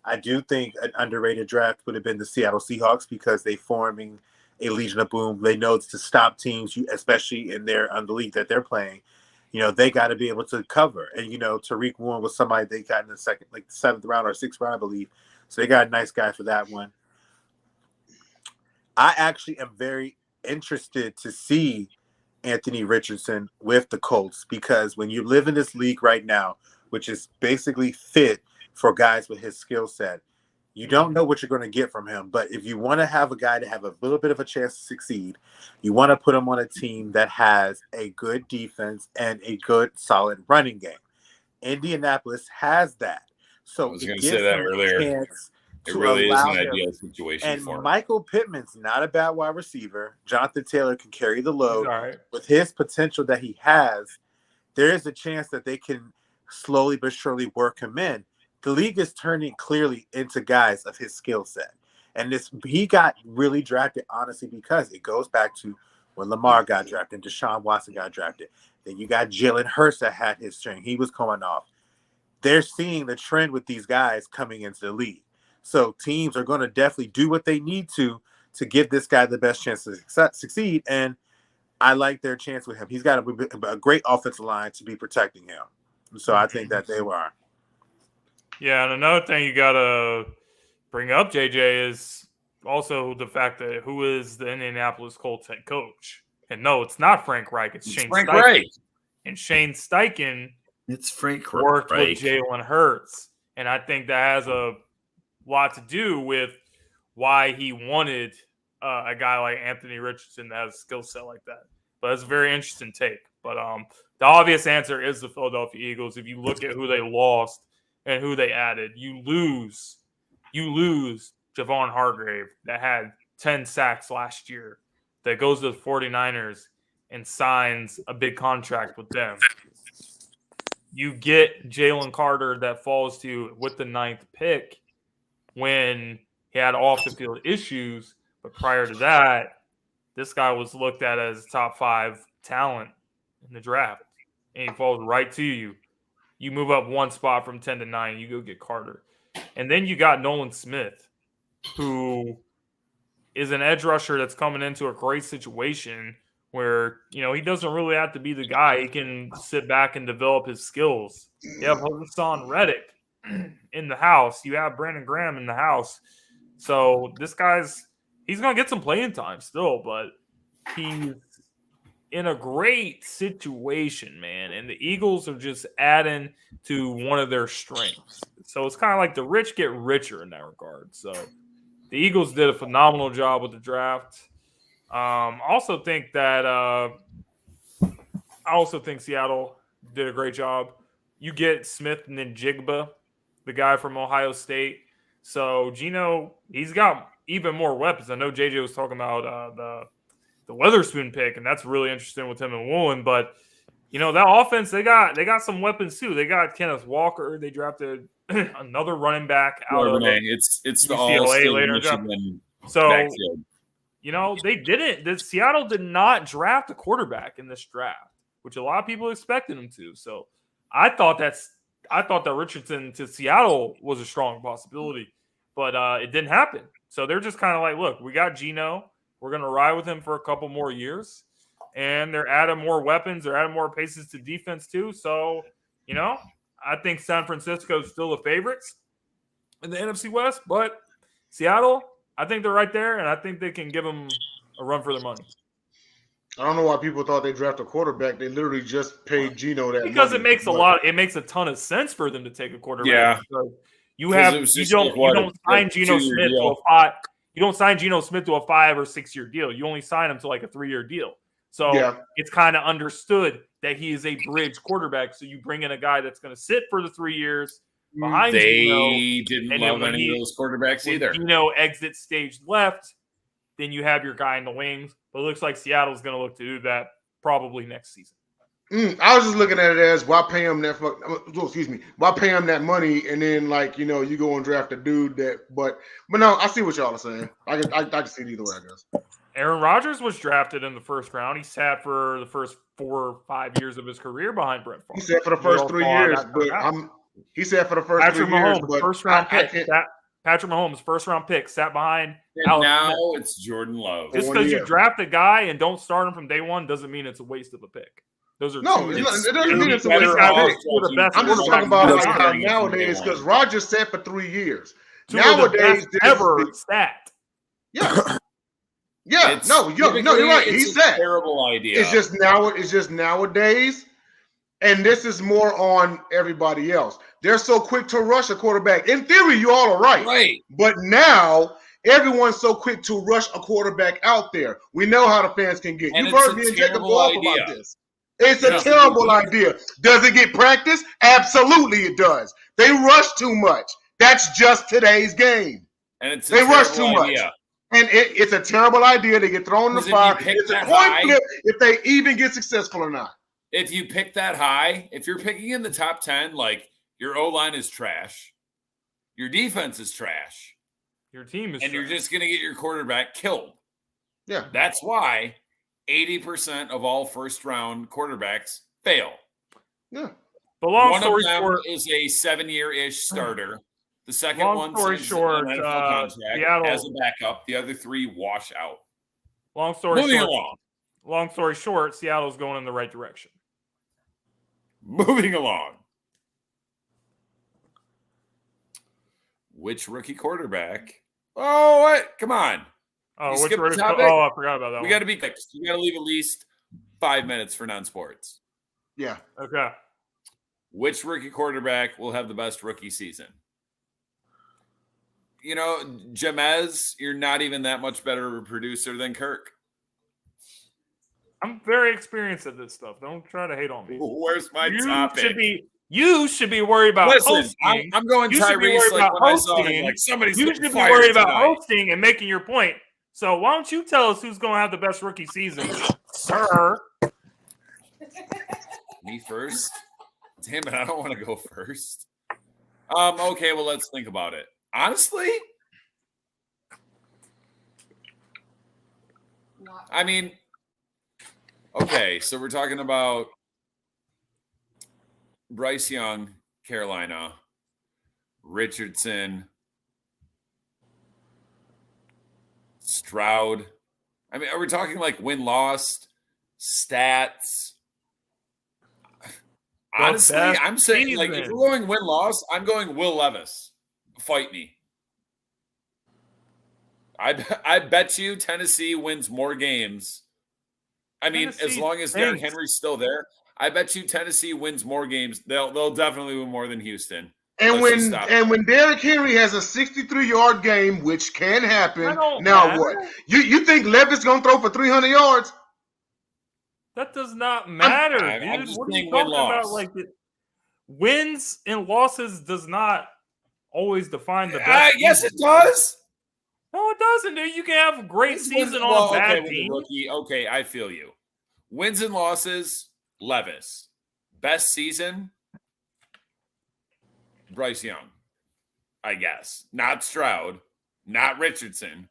I do think an underrated draft would have been the Seattle Seahawks, because they forming a Legion of Boom. They know it's to stop teams, especially in the league that they're playing. They got to be able to cover. And, Tariq Woolen was somebody they got in the second, like the 7th round or 6th round, I believe. So they got a nice guy for that one. I actually am very interested to see Anthony Richardson with the Colts, because when you live in this league right now, which is basically fit for guys with his skill set, you don't know what you're going to get from him. But if you want to have a guy to have a little bit of a chance to succeed, you want to put him on a team that has a good defense and a good, solid running game. Indianapolis has that. So I was going to say that earlier. It really is an ideal situation for him. Michael Pittman's not a bad wide receiver. Jonathan Taylor can carry the load. Right. With his potential that he has, there is a chance that they can slowly but surely work him in. The league is turning clearly into guys of his skill set. And he got really drafted, honestly, because it goes back to when Lamar got drafted, Deshaun Watson got drafted. Then you got Jalen Hurts that had his string. He was coming off. They're seeing the trend with these guys coming into the league. So teams are going to definitely do what they need to give this guy the best chance to succeed. And I like their chance with him. He's got a great offensive line to be protecting him. So I think that they were. Yeah, and another thing you got to bring up, JJ, is also the fact that who is the Indianapolis Colts head coach? And no, it's not Frank Reich. It's Shane Frank Steichen. Reich. And Shane Steichen Reich. worked with Jalen Hurts. And I think that has a lot to do with why he wanted a guy like Anthony Richardson that has a skill set like that. But it's a very interesting take. But the obvious answer is the Philadelphia Eagles. If you look at who they lost and who they added, you lose Javon Hargrave that had 10 sacks last year, that goes to the 49ers and signs a big contract with them. You get Jalen Carter that falls to you with the 9th pick when he had off-the-field issues. But prior to that, this guy was looked at as top 5 talent in the draft. And he falls right to you. You move up one spot from 10 to 9, you go get Carter. And then you got Nolan Smith, who is an edge rusher that's coming into a great situation where, he doesn't really have to be the guy. He can sit back and develop his skills. You have Hassan Reddick in the house. You have Brandon Graham in the house. So this he's going to get some playing time still, but he's in a great situation, man. And the Eagles are just adding to one of their strengths. So it's kind of like the rich get richer in that regard. So the Eagles did a phenomenal job with the draft. I also think Seattle did a great job. You get Smith and then Jigba, the guy from Ohio State. So Geno, he's got even more weapons. I know JJ was talking about the Weatherspoon pick, and that's really interesting with him and Woolen. But that offense, they got some weapons too. They got Kenneth Walker. They drafted another running back out of it's the UCLA later. Michigan so backfield. They didn't. Seattle did not draft a quarterback in this draft, which a lot of people expected them to. So I thought I thought that Richardson to Seattle was a strong possibility, but it didn't happen. So they're just kind of like, look, we got Geno. We're going to ride with him for a couple more years. And they're adding more weapons. They're adding more paces to defense, too. So, I think San Francisco is still the favorites in the NFC West. But Seattle, I think they're right there, and I think they can give them a run for their money. I don't know why people thought they drafted a quarterback. They literally just paid Geno that because money. It makes a ton of sense for them to take a quarterback. Yeah. You don't sign Geno Smith to a 5. You don't sign Geno Smith to a 5 or 6 year deal. You only sign him to like a 3-year deal. So it's kind of understood that he is a bridge quarterback. So you bring in a guy that's going to sit for the 3 years behind Geno. They didn't love any of those quarterbacks either. Geno exits stage left, then you have your guy in the wings. But it looks like Seattle's going to look to do that probably next season. I was just looking at it as why pay him that? Why pay him that money and then you go and draft a dude that? But no, I see what y'all are saying. I can see it either way, I guess. Aaron Rodgers was drafted in the first round. He sat for the first 4 or 5 years of his career behind Brett Favre. He sat for the first 3 years, but he sat for the first Patrick 3 years. Mahomes, But first round pick. Patrick Mahomes, first round pick, sat behind. And now it's Jordan Love. Just because you draft a guy and don't start him from day one doesn't mean it's a waste of a pick. Those are it doesn't mean it's a waste of a pick. I'm just talking about how nowadays, because Rodgers sat for 3 years. Nowadays, ever sat. Yeah. Yeah, you're right. He said terrible idea. It's just nowadays, and this is more on everybody else. They're so quick to rush a quarterback. In theory, you all are right. Right. But now everyone's so quick to rush a quarterback out there. We know how the fans can get. You've heard me and Jacob go off about this. It's a terrible idea. Does it get practice? Absolutely, it does. They rush too much. That's just today's game. And they rush too much. And it's a terrible idea. They get thrown in the fire. It's a coin flip if they even get successful or not. If you pick that high, if you're picking in the top 10, your O-line is trash. Your defense is trash. Your team is and trash. You're just going to get your quarterback killed. Yeah. That's why 80% of all first-round quarterbacks fail. Yeah. But long one story of them short, is a 7-year-ish starter. The second long story short, contract Seattle as a backup. The other 3 wash out. Long story Moving short, along. Long story short, Seattle's going in the right direction. Moving along. Which rookie quarterback? Oh, what? Come on. Oh, which rookie? Oh, I forgot about that. We got to be quick. We got to leave at least 5 minutes for non-sports. Yeah. Okay. Which rookie quarterback will have the best rookie season? Jameis, you're not even that much better of a producer than Kirk. I'm very experienced at this stuff. Don't try to hate on me. Where's my topic? You should be worried about hosting. I'm going Tyrese when I saw him. Somebody's you should be worried about hosting and making your point. So why don't you tell us who's going to have the best rookie season, sir? Me first? Damn it, I don't want to go first. Okay, well, let's think about it. Honestly, I mean, okay, so we're talking about Bryce Young, Carolina, Richardson, Stroud. I mean, are we talking win-loss, stats? Honestly, I'm saying, if we're going win-loss, I'm going Will Levis. Fight me. I bet you Tennessee wins more games. I mean, as long as Derrick Henry's still there, I bet you Tennessee wins more games. They'll definitely win more than Houston. And when Derrick Henry has a 63-yard game, which can happen, now what? You think Levis gonna throw for 300 yards? That does not matter, I'm dude. just What are you saying talking about? Wins and losses does not always define the best. Yes, it does. No, it doesn't, dude. You can have a great season on a bad team. Rookie. Okay, I feel you. Wins and losses, Levis. Best season, Bryce Young, I guess. Not Stroud, not Richardson.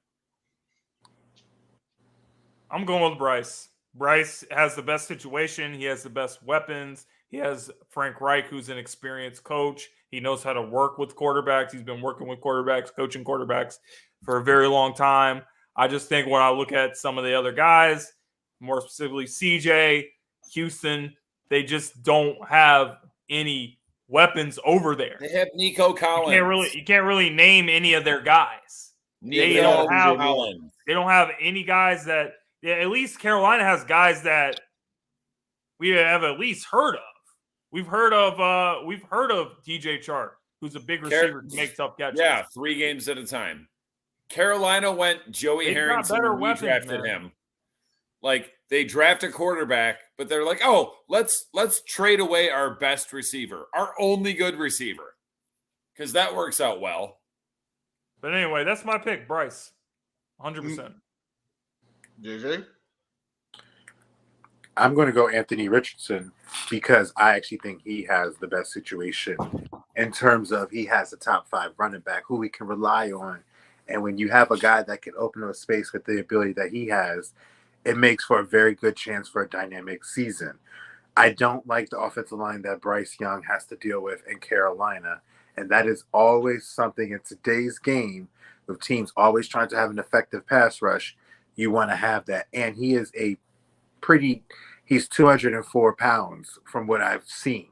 I'm going with Bryce. Bryce has the best situation. He has the best weapons. He has Frank Reich, who's an experienced coach. He knows how to work with quarterbacks. He's been working with quarterbacks, coaching quarterbacks for a very long time. I just think when I look at some of the other guys, more specifically CJ, Houston, they just don't have any weapons over there. They have Nico Collins. You can't really name any of their guys. They don't have any guys that at least Carolina has guys that we have at least heard of. We've heard of DJ Chark, who's a big receiver to make tough catches. Yeah, 3 games at a time. Carolina went Joey Harrington and we drafted him. Like, they draft a quarterback, but they're like, oh, let's trade away our best receiver, our only good receiver, because that works out well. But anyway, that's my pick, Bryce. 100%. JJ? I'm going to go Anthony Richardson because I actually think he has the best situation in terms of he has a top 5 running back who we can rely on. And when you have a guy that can open up space with the ability that he has, it makes for a very good chance for a dynamic season. I don't like the offensive line that Bryce Young has to deal with in Carolina. And that is always something in today's game with teams always trying to have an effective pass rush. You want to have that. And he is he's 204 pounds from what I've seen.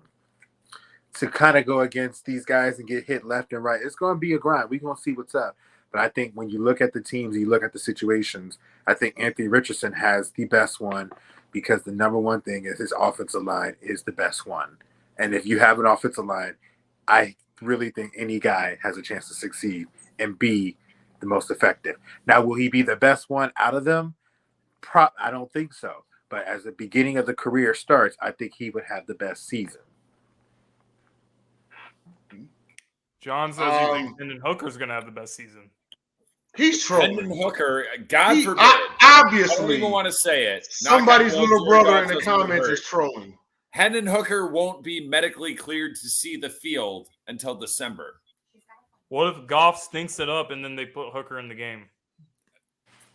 To kind of go against these guys and get hit left and right, it's going to be a grind. We're going to see what's up. But I think when you look at the teams, you look at the situations, I think Anthony Richardson has the best one because the number one thing is his offensive line is the best one. And if you have an offensive line, I really think any guy has a chance to succeed and be the most effective. Now, will he be the best one out of them? I don't think so. But as the beginning of the career starts, I think he would have the best season. John says he thinks Hendon Hooker's going to have the best season. He's trolling. Hendon Hooker, God forbid. Obviously. I don't even want to say it. Somebody's little brother in the comments is trolling. Hendon Hooker won't be medically cleared to see the field until December. What if Goff stinks it up and then they put Hooker in the game?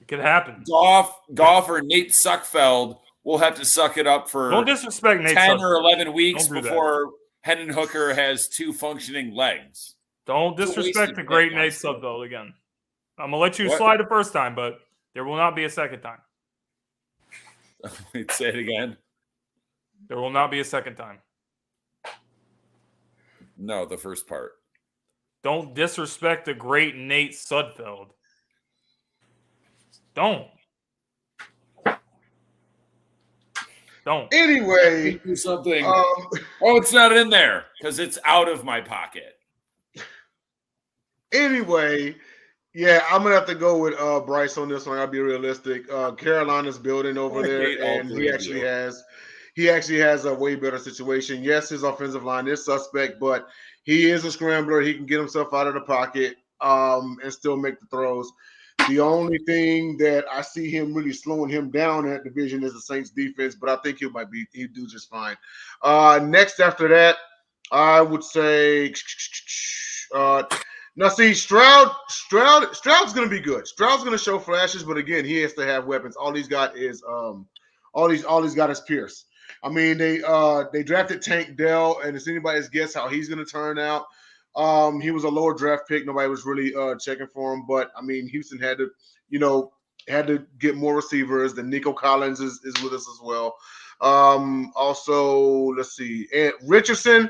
It could happen. Goff or Nate Suckfeld will have to suck it up for don't disrespect Nate 10 Suckfeld. or 11 weeks before Hendon Hooker has 2 functioning legs. Don't disrespect the great Nate Suckfeld again. I'm going to let you slide the first time, but there will not be a second time. Wait, say it again. There will not be a second time. No, the first part. Don't disrespect the great Nate Sudfeld. Don't. Anyway. Do something. It's not in there because it's out of my pocket. Anyway, yeah, I'm going to have to go with Bryce on this one. I'll be realistic. Carolina's building over there, and he actually has a way better situation. Yes, his offensive line is suspect, but he is a scrambler. He can get himself out of the pocket and still make the throws. The only thing that I see him really slowing him down in that division is the Saints defense, but I think he'll do just fine. Next after that, I would say now see Stroud's going to be good. Stroud's going to show flashes, but again, he has to have weapons. All he's got is Pierce. I mean, they drafted Tank Dell, and it's anybody's guess how he's going to turn out. He was a lower draft pick. Nobody was really checking for him, but I mean, Houston had to get more receivers. Then Nico Collins is with us as well. Also, let's see, and Richardson.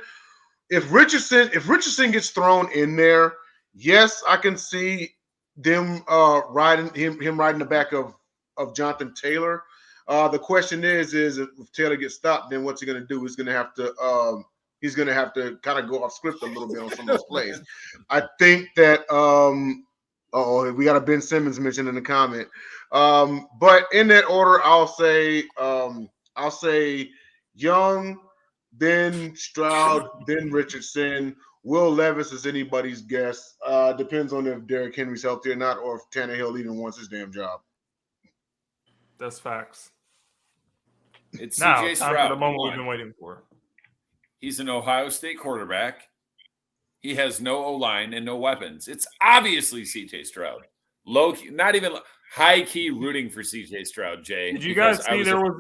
If Richardson gets thrown in there, yes, I can see them riding the back of Jonathan Taylor. The question is if Taylor gets stopped, then what's he going to do? He's going to have to kind of go off script a little bit on some of those plays. I think that we got a Ben Simmons mentioned in the comment. But in that order, I'll say Young, then Stroud, then Richardson. Will Levis is anybody's guess. Depends on if Derrick Henry's healthy or not, or if Tannehill even wants his damn job. That's facts. It's now, CJ time Stroud. for the moment we've been waiting for. He's an Ohio State quarterback. He has no O-line and no weapons. It's obviously CJ Stroud. Low key, not even high key rooting for CJ Stroud, Jay. Did you guys see there was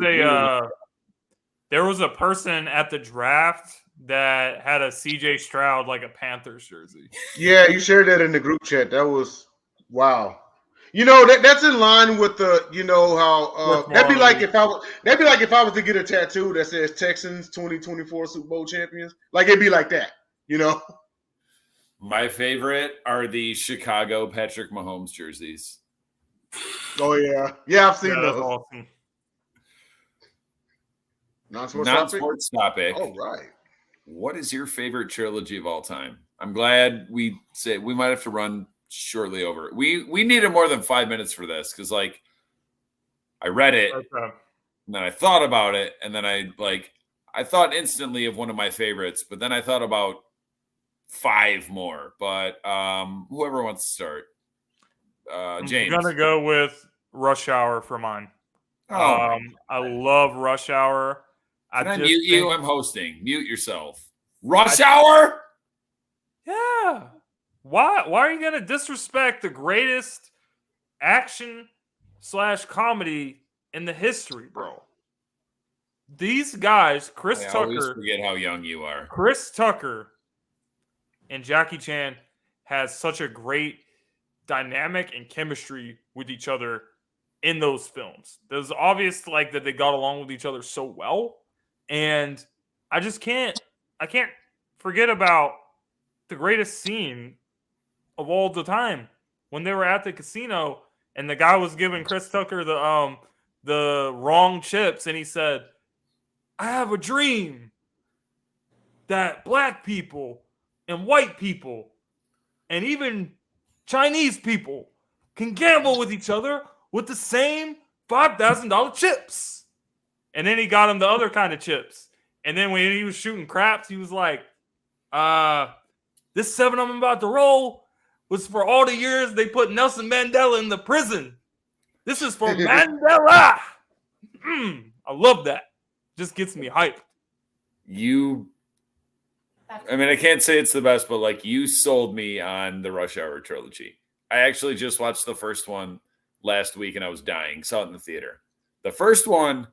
There was a person at the draft that had a CJ Stroud like a Panthers jersey. Yeah, you shared that in the group chat. That was wow. You know that's in line with the how that'd be like if I was to get a tattoo that says Texans 2024 Super Bowl champions. Like it'd be like that, you know. My favorite are the Chicago Patrick Mahomes jerseys. Oh yeah, I've seen That's those. awesome. Non-sports topic. All right. What is your favorite trilogy of all time? I'm glad we might have to run shortly over. We needed more than 5 minutes for this because like I read it and then I thought about it and then I thought instantly of one of my favorites, but then I thought about 5 more. But whoever wants to start, James. I'm gonna go with Rush Hour for mine. I love Rush Hour. Can I mute you? I'm hosting. Mute yourself. Rush Hour? Yeah. Why are you gonna disrespect the greatest action/comedy in the history, bro? These guys, Chris Tucker. I always forget how young you are. Chris Tucker and Jackie Chan has such a great dynamic and chemistry with each other in those films. There's obvious like that they got along with each other so well. And I can't forget about the greatest scene of all the time when they were at the casino and the guy was giving Chris Tucker the wrong chips and he said, I have a dream that black people and white people and even Chinese people can gamble with each other with the same $5,000 chips. And then he got him the other kind of chips. And then when he was shooting craps, he was like, this 7 I'm about to roll was for all the years they put Nelson Mandela in the prison. This is for Mandela. I love that. Just gets me hyped. I can't say it's the best, but like you sold me on the Rush Hour trilogy. I actually just watched the first one last week and I was dying. Saw it in the theater. The first one,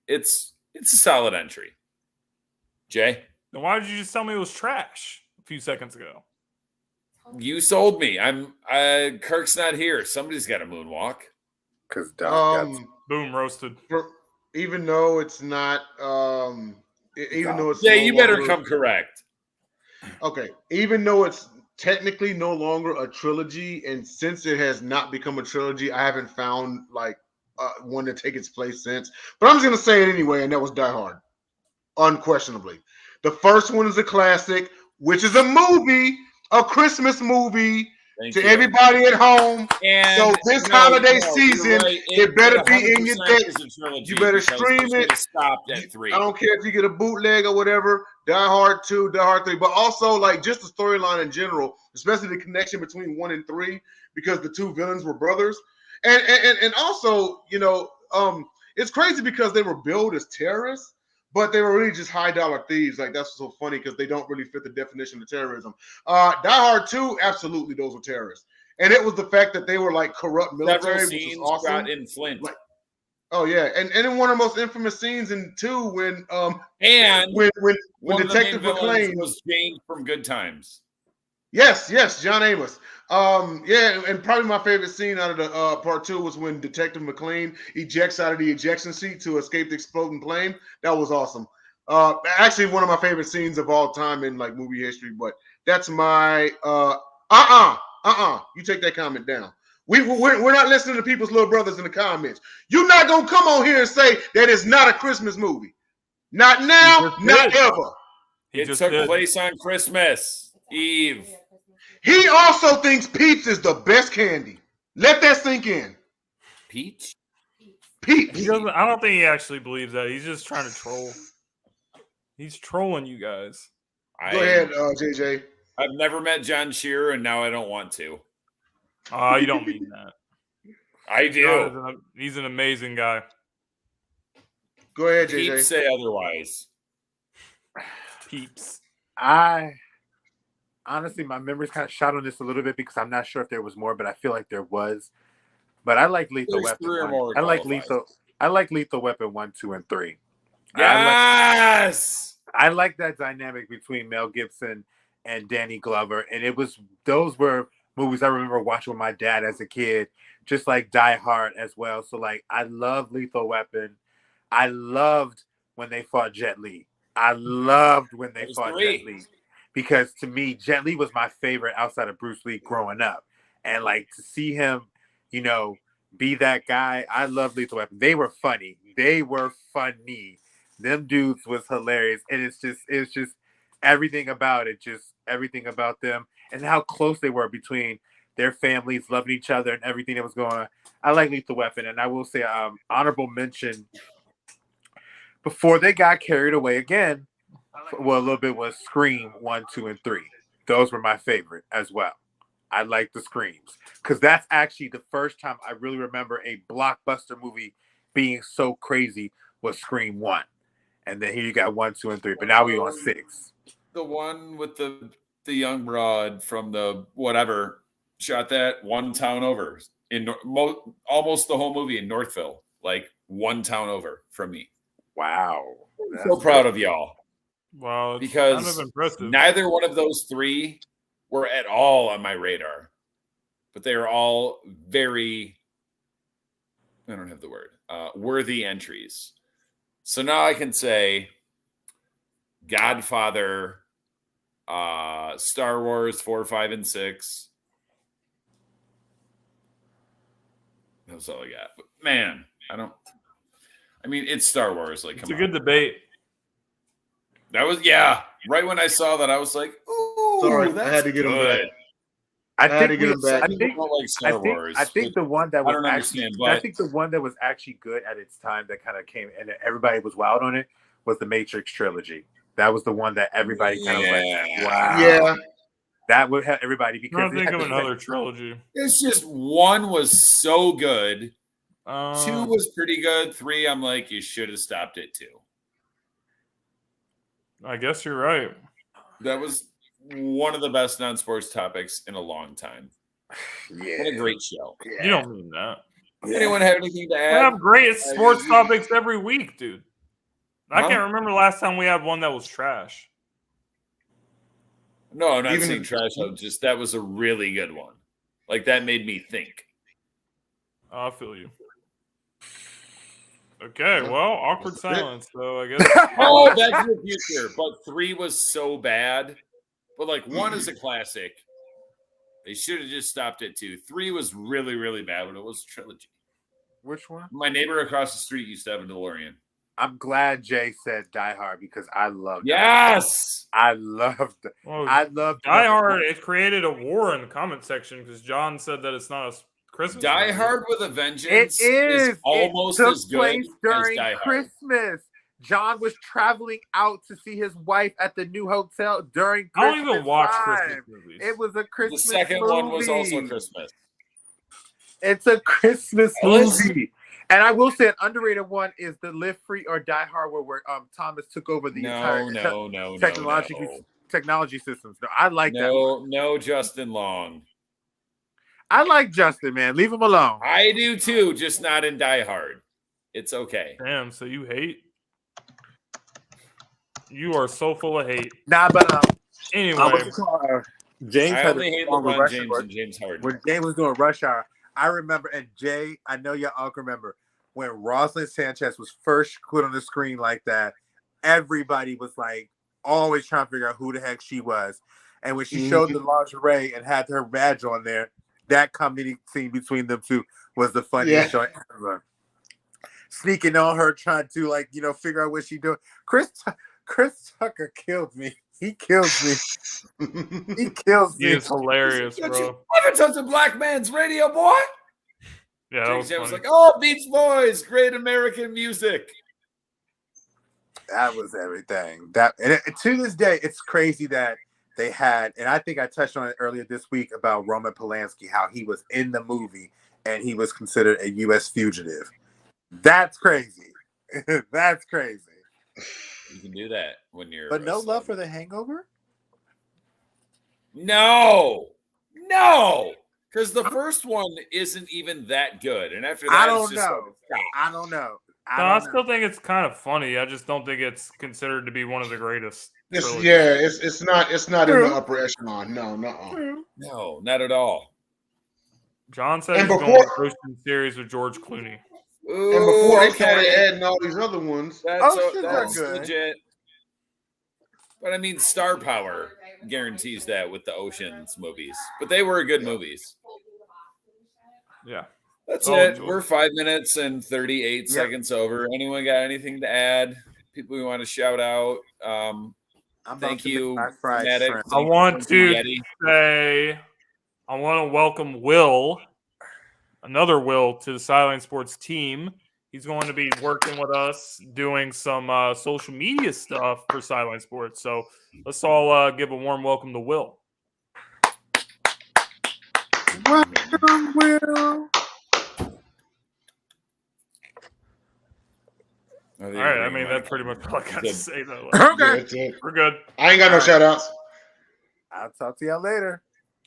it's a solid entry. Jay? Then why did you just tell me it was trash a few seconds ago? You sold me. Kirk's not here. Somebody's got a moonwalk. Because Doc boom, roasted. Even though it's not even though it's you better come correct. Okay. Even though it's technically no longer a trilogy, and since it has not become a trilogy, I haven't found one to take its place since. But I'm just gonna say it anyway, and that was Die Hard, unquestionably. The first one is a classic, which is a movie, a Christmas movie to everybody at home. And so this holiday season, it better be in your deck. You better stream it. Stopped at 3. I don't care if you get a bootleg or whatever. Die Hard 2, Die Hard 3, but also just the storyline in general, especially the connection between 1 and 3, because the two villains were brothers. And also, it's crazy because they were billed as terrorists, but they were really just high dollar thieves. Like that's so funny because they don't really fit the definition of terrorism. Die Hard 2, absolutely, those were terrorists, and it was the fact that they were like corrupt military, which was awesome. Got in Flint. Oh yeah, and in one of the most infamous scenes in 2 when when Detective McClane was James from Good Times. Yes, John Amos. And probably my favorite scene out of the part 2 was when Detective McClane ejects out of the ejection seat to escape the exploding plane. That was awesome. Actually, one of my favorite scenes of all time in movie history. But that's my you take that comment down. We're not listening to people's little brothers in the comments. You're not gonna come on here and say that it's not a Christmas movie. Not now, not ever. It took place on Christmas Eve. He also thinks Peeps is the best candy. Let that sink in. Peach? Peeps. I don't think he actually believes that. He's just trying to troll. He's trolling you guys. Go ahead, JJ. I've never met John Shearer, and now I don't want to. You don't mean that. I do. He's an amazing guy. Go ahead, JJ. Peeps say otherwise. Peeps. Honestly, my memory's kind of shot on this a little bit because I'm not sure if there was more, but I feel like there was. But I like Lethal Weapon. I like Lethal. I like Lethal Weapon 1, 2, and 3. Yes. I like that dynamic between Mel Gibson and Danny Glover, and those were movies I remember watching with my dad as a kid, just like Die Hard as well. So like, I love Lethal Weapon. I loved when they fought Jet Li. I loved when they fought 3. Jet Li, because to me, Jet Li was my favorite outside of Bruce Lee growing up, and like to see him, be that guy. I love Lethal Weapon. They were funny. Them dudes was hilarious, and it's just everything about it, just everything about them and how close they were between their families, loving each other, and everything that was going on. I like Lethal Weapon, and I will say, honorable mention before they got carried away again. Well, a little bit was Scream 1, 2, and 3. Those were my favorite as well. I like the Screams because that's actually the first time I really remember a blockbuster movie being so crazy was Scream 1. And then here you got 1, 2, and 3. But now we on 6. The one with the young broad from the whatever shot that one town over in almost the whole movie in Northville, like one town over from me. Wow. I'm so proud of y'all. Wow, because kind of impressive. neither one of those 3 were at all on my radar, but they are all very, I don't have the word, worthy entries. So now I can say Godfather, Star Wars 4, 5, and 6. That's all I got. But man, it's Star Wars. Like, it's a good debate. That was, right when I saw that, I was like, ooh, sorry, that's I had to get him back. I think the one that was I think the one that was actually good at its time that kind of came and everybody was wild on it was the Matrix trilogy. That was the one that everybody kind of went, wow. Yeah. That would have everybody because I don't think of another trilogy. It's just 1 was so good. 2 was pretty good. 3, I'm like, you should have stopped at 2. I guess you're right. That was one of the best non-sports topics in a long time. Yeah. What a great show. Yeah. You don't mean that. Anyone have anything to add? We have great sports topics every week, dude. I can't remember last time we had one that was trash. No, I'm not saying trash. That was a really good one. Like, that made me think. I feel you. Okay, well, awkward silence, so I guess. Oh, Back to the Future. But 3 was so bad. But, like, 1 is a classic. They should have just stopped at 2. 3 was really, really bad, but it was a trilogy. Which one? My neighbor across the street used to have a DeLorean. I'm glad Jay said Die Hard because I loved it. Yes! I loved it. Well, I loved Die Hard. It created a war in the comment section because John said that it's not a Christmas Die movie. Hard with a Vengeance It is almost as good during as Die Christmas. Hard. John was traveling out to see his wife at the new hotel during Christmas. I don't even watch time. Christmas movies. It was a Christmas The second movie. one was also Christmas. It's a Christmas movie. And I will say an underrated one is the Live Free or Die Hard where Thomas took over the entire technology systems. No, I like that one. No Justin Long. I like Justin, man. Leave him alone. I do too, just not in Die Hard. It's okay. Damn, so you hate? You are so full of hate. Nah, but anyway. James I only hate LeBron James and James Harden. When James was doing Rush Hour, I remember, and Jay, I know y'all all can remember, when Rosalind Sanchez was first put on the screen like that, everybody was like always trying to figure out who the heck she was. And when she showed the lingerie and had her badge on there, that comedy scene between them two was the funniest show ever. Sneaking on her, trying to figure out what she doing. Chris Tucker killed me. He kills me. He kills me. He's hilarious, bro. You never touch a black man's radio, boy. Yeah, that was like, oh, Beach Boys, great American music. That was everything. To this day, it's crazy that they had, and I think I touched on it earlier this week about Roman Polanski, how he was in the movie and he was considered a U.S. fugitive. That's crazy. That's crazy. You can do that when you're. But no love for The Hangover? No. Because the first one isn't even that good. And after that, I don't know. I still think it's kind of funny. I just don't think it's considered to be one of the greatest. It's not in the upper echelon. No, No, not at all. John said And he's going to Ocean series with George Clooney. And before they started adding all these other ones, that's legit. But I mean, star power guarantees that with the Oceans movies. But they were good movies. Yeah. That's it. We're 5 minutes and 38 seconds over. Anyone got anything to add? People we want to shout out? Thank you, Maddox. I want to welcome Will, another Will, to the Sideline Sports team. He's going to be working with us, doing some social media stuff for Sideline Sports. So let's all give a warm welcome to Will. Welcome, Will. All right, I mean, that's pretty much all I got to say, though. Okay. That's it. We're good. I ain't got no shout outs. I'll talk to y'all later.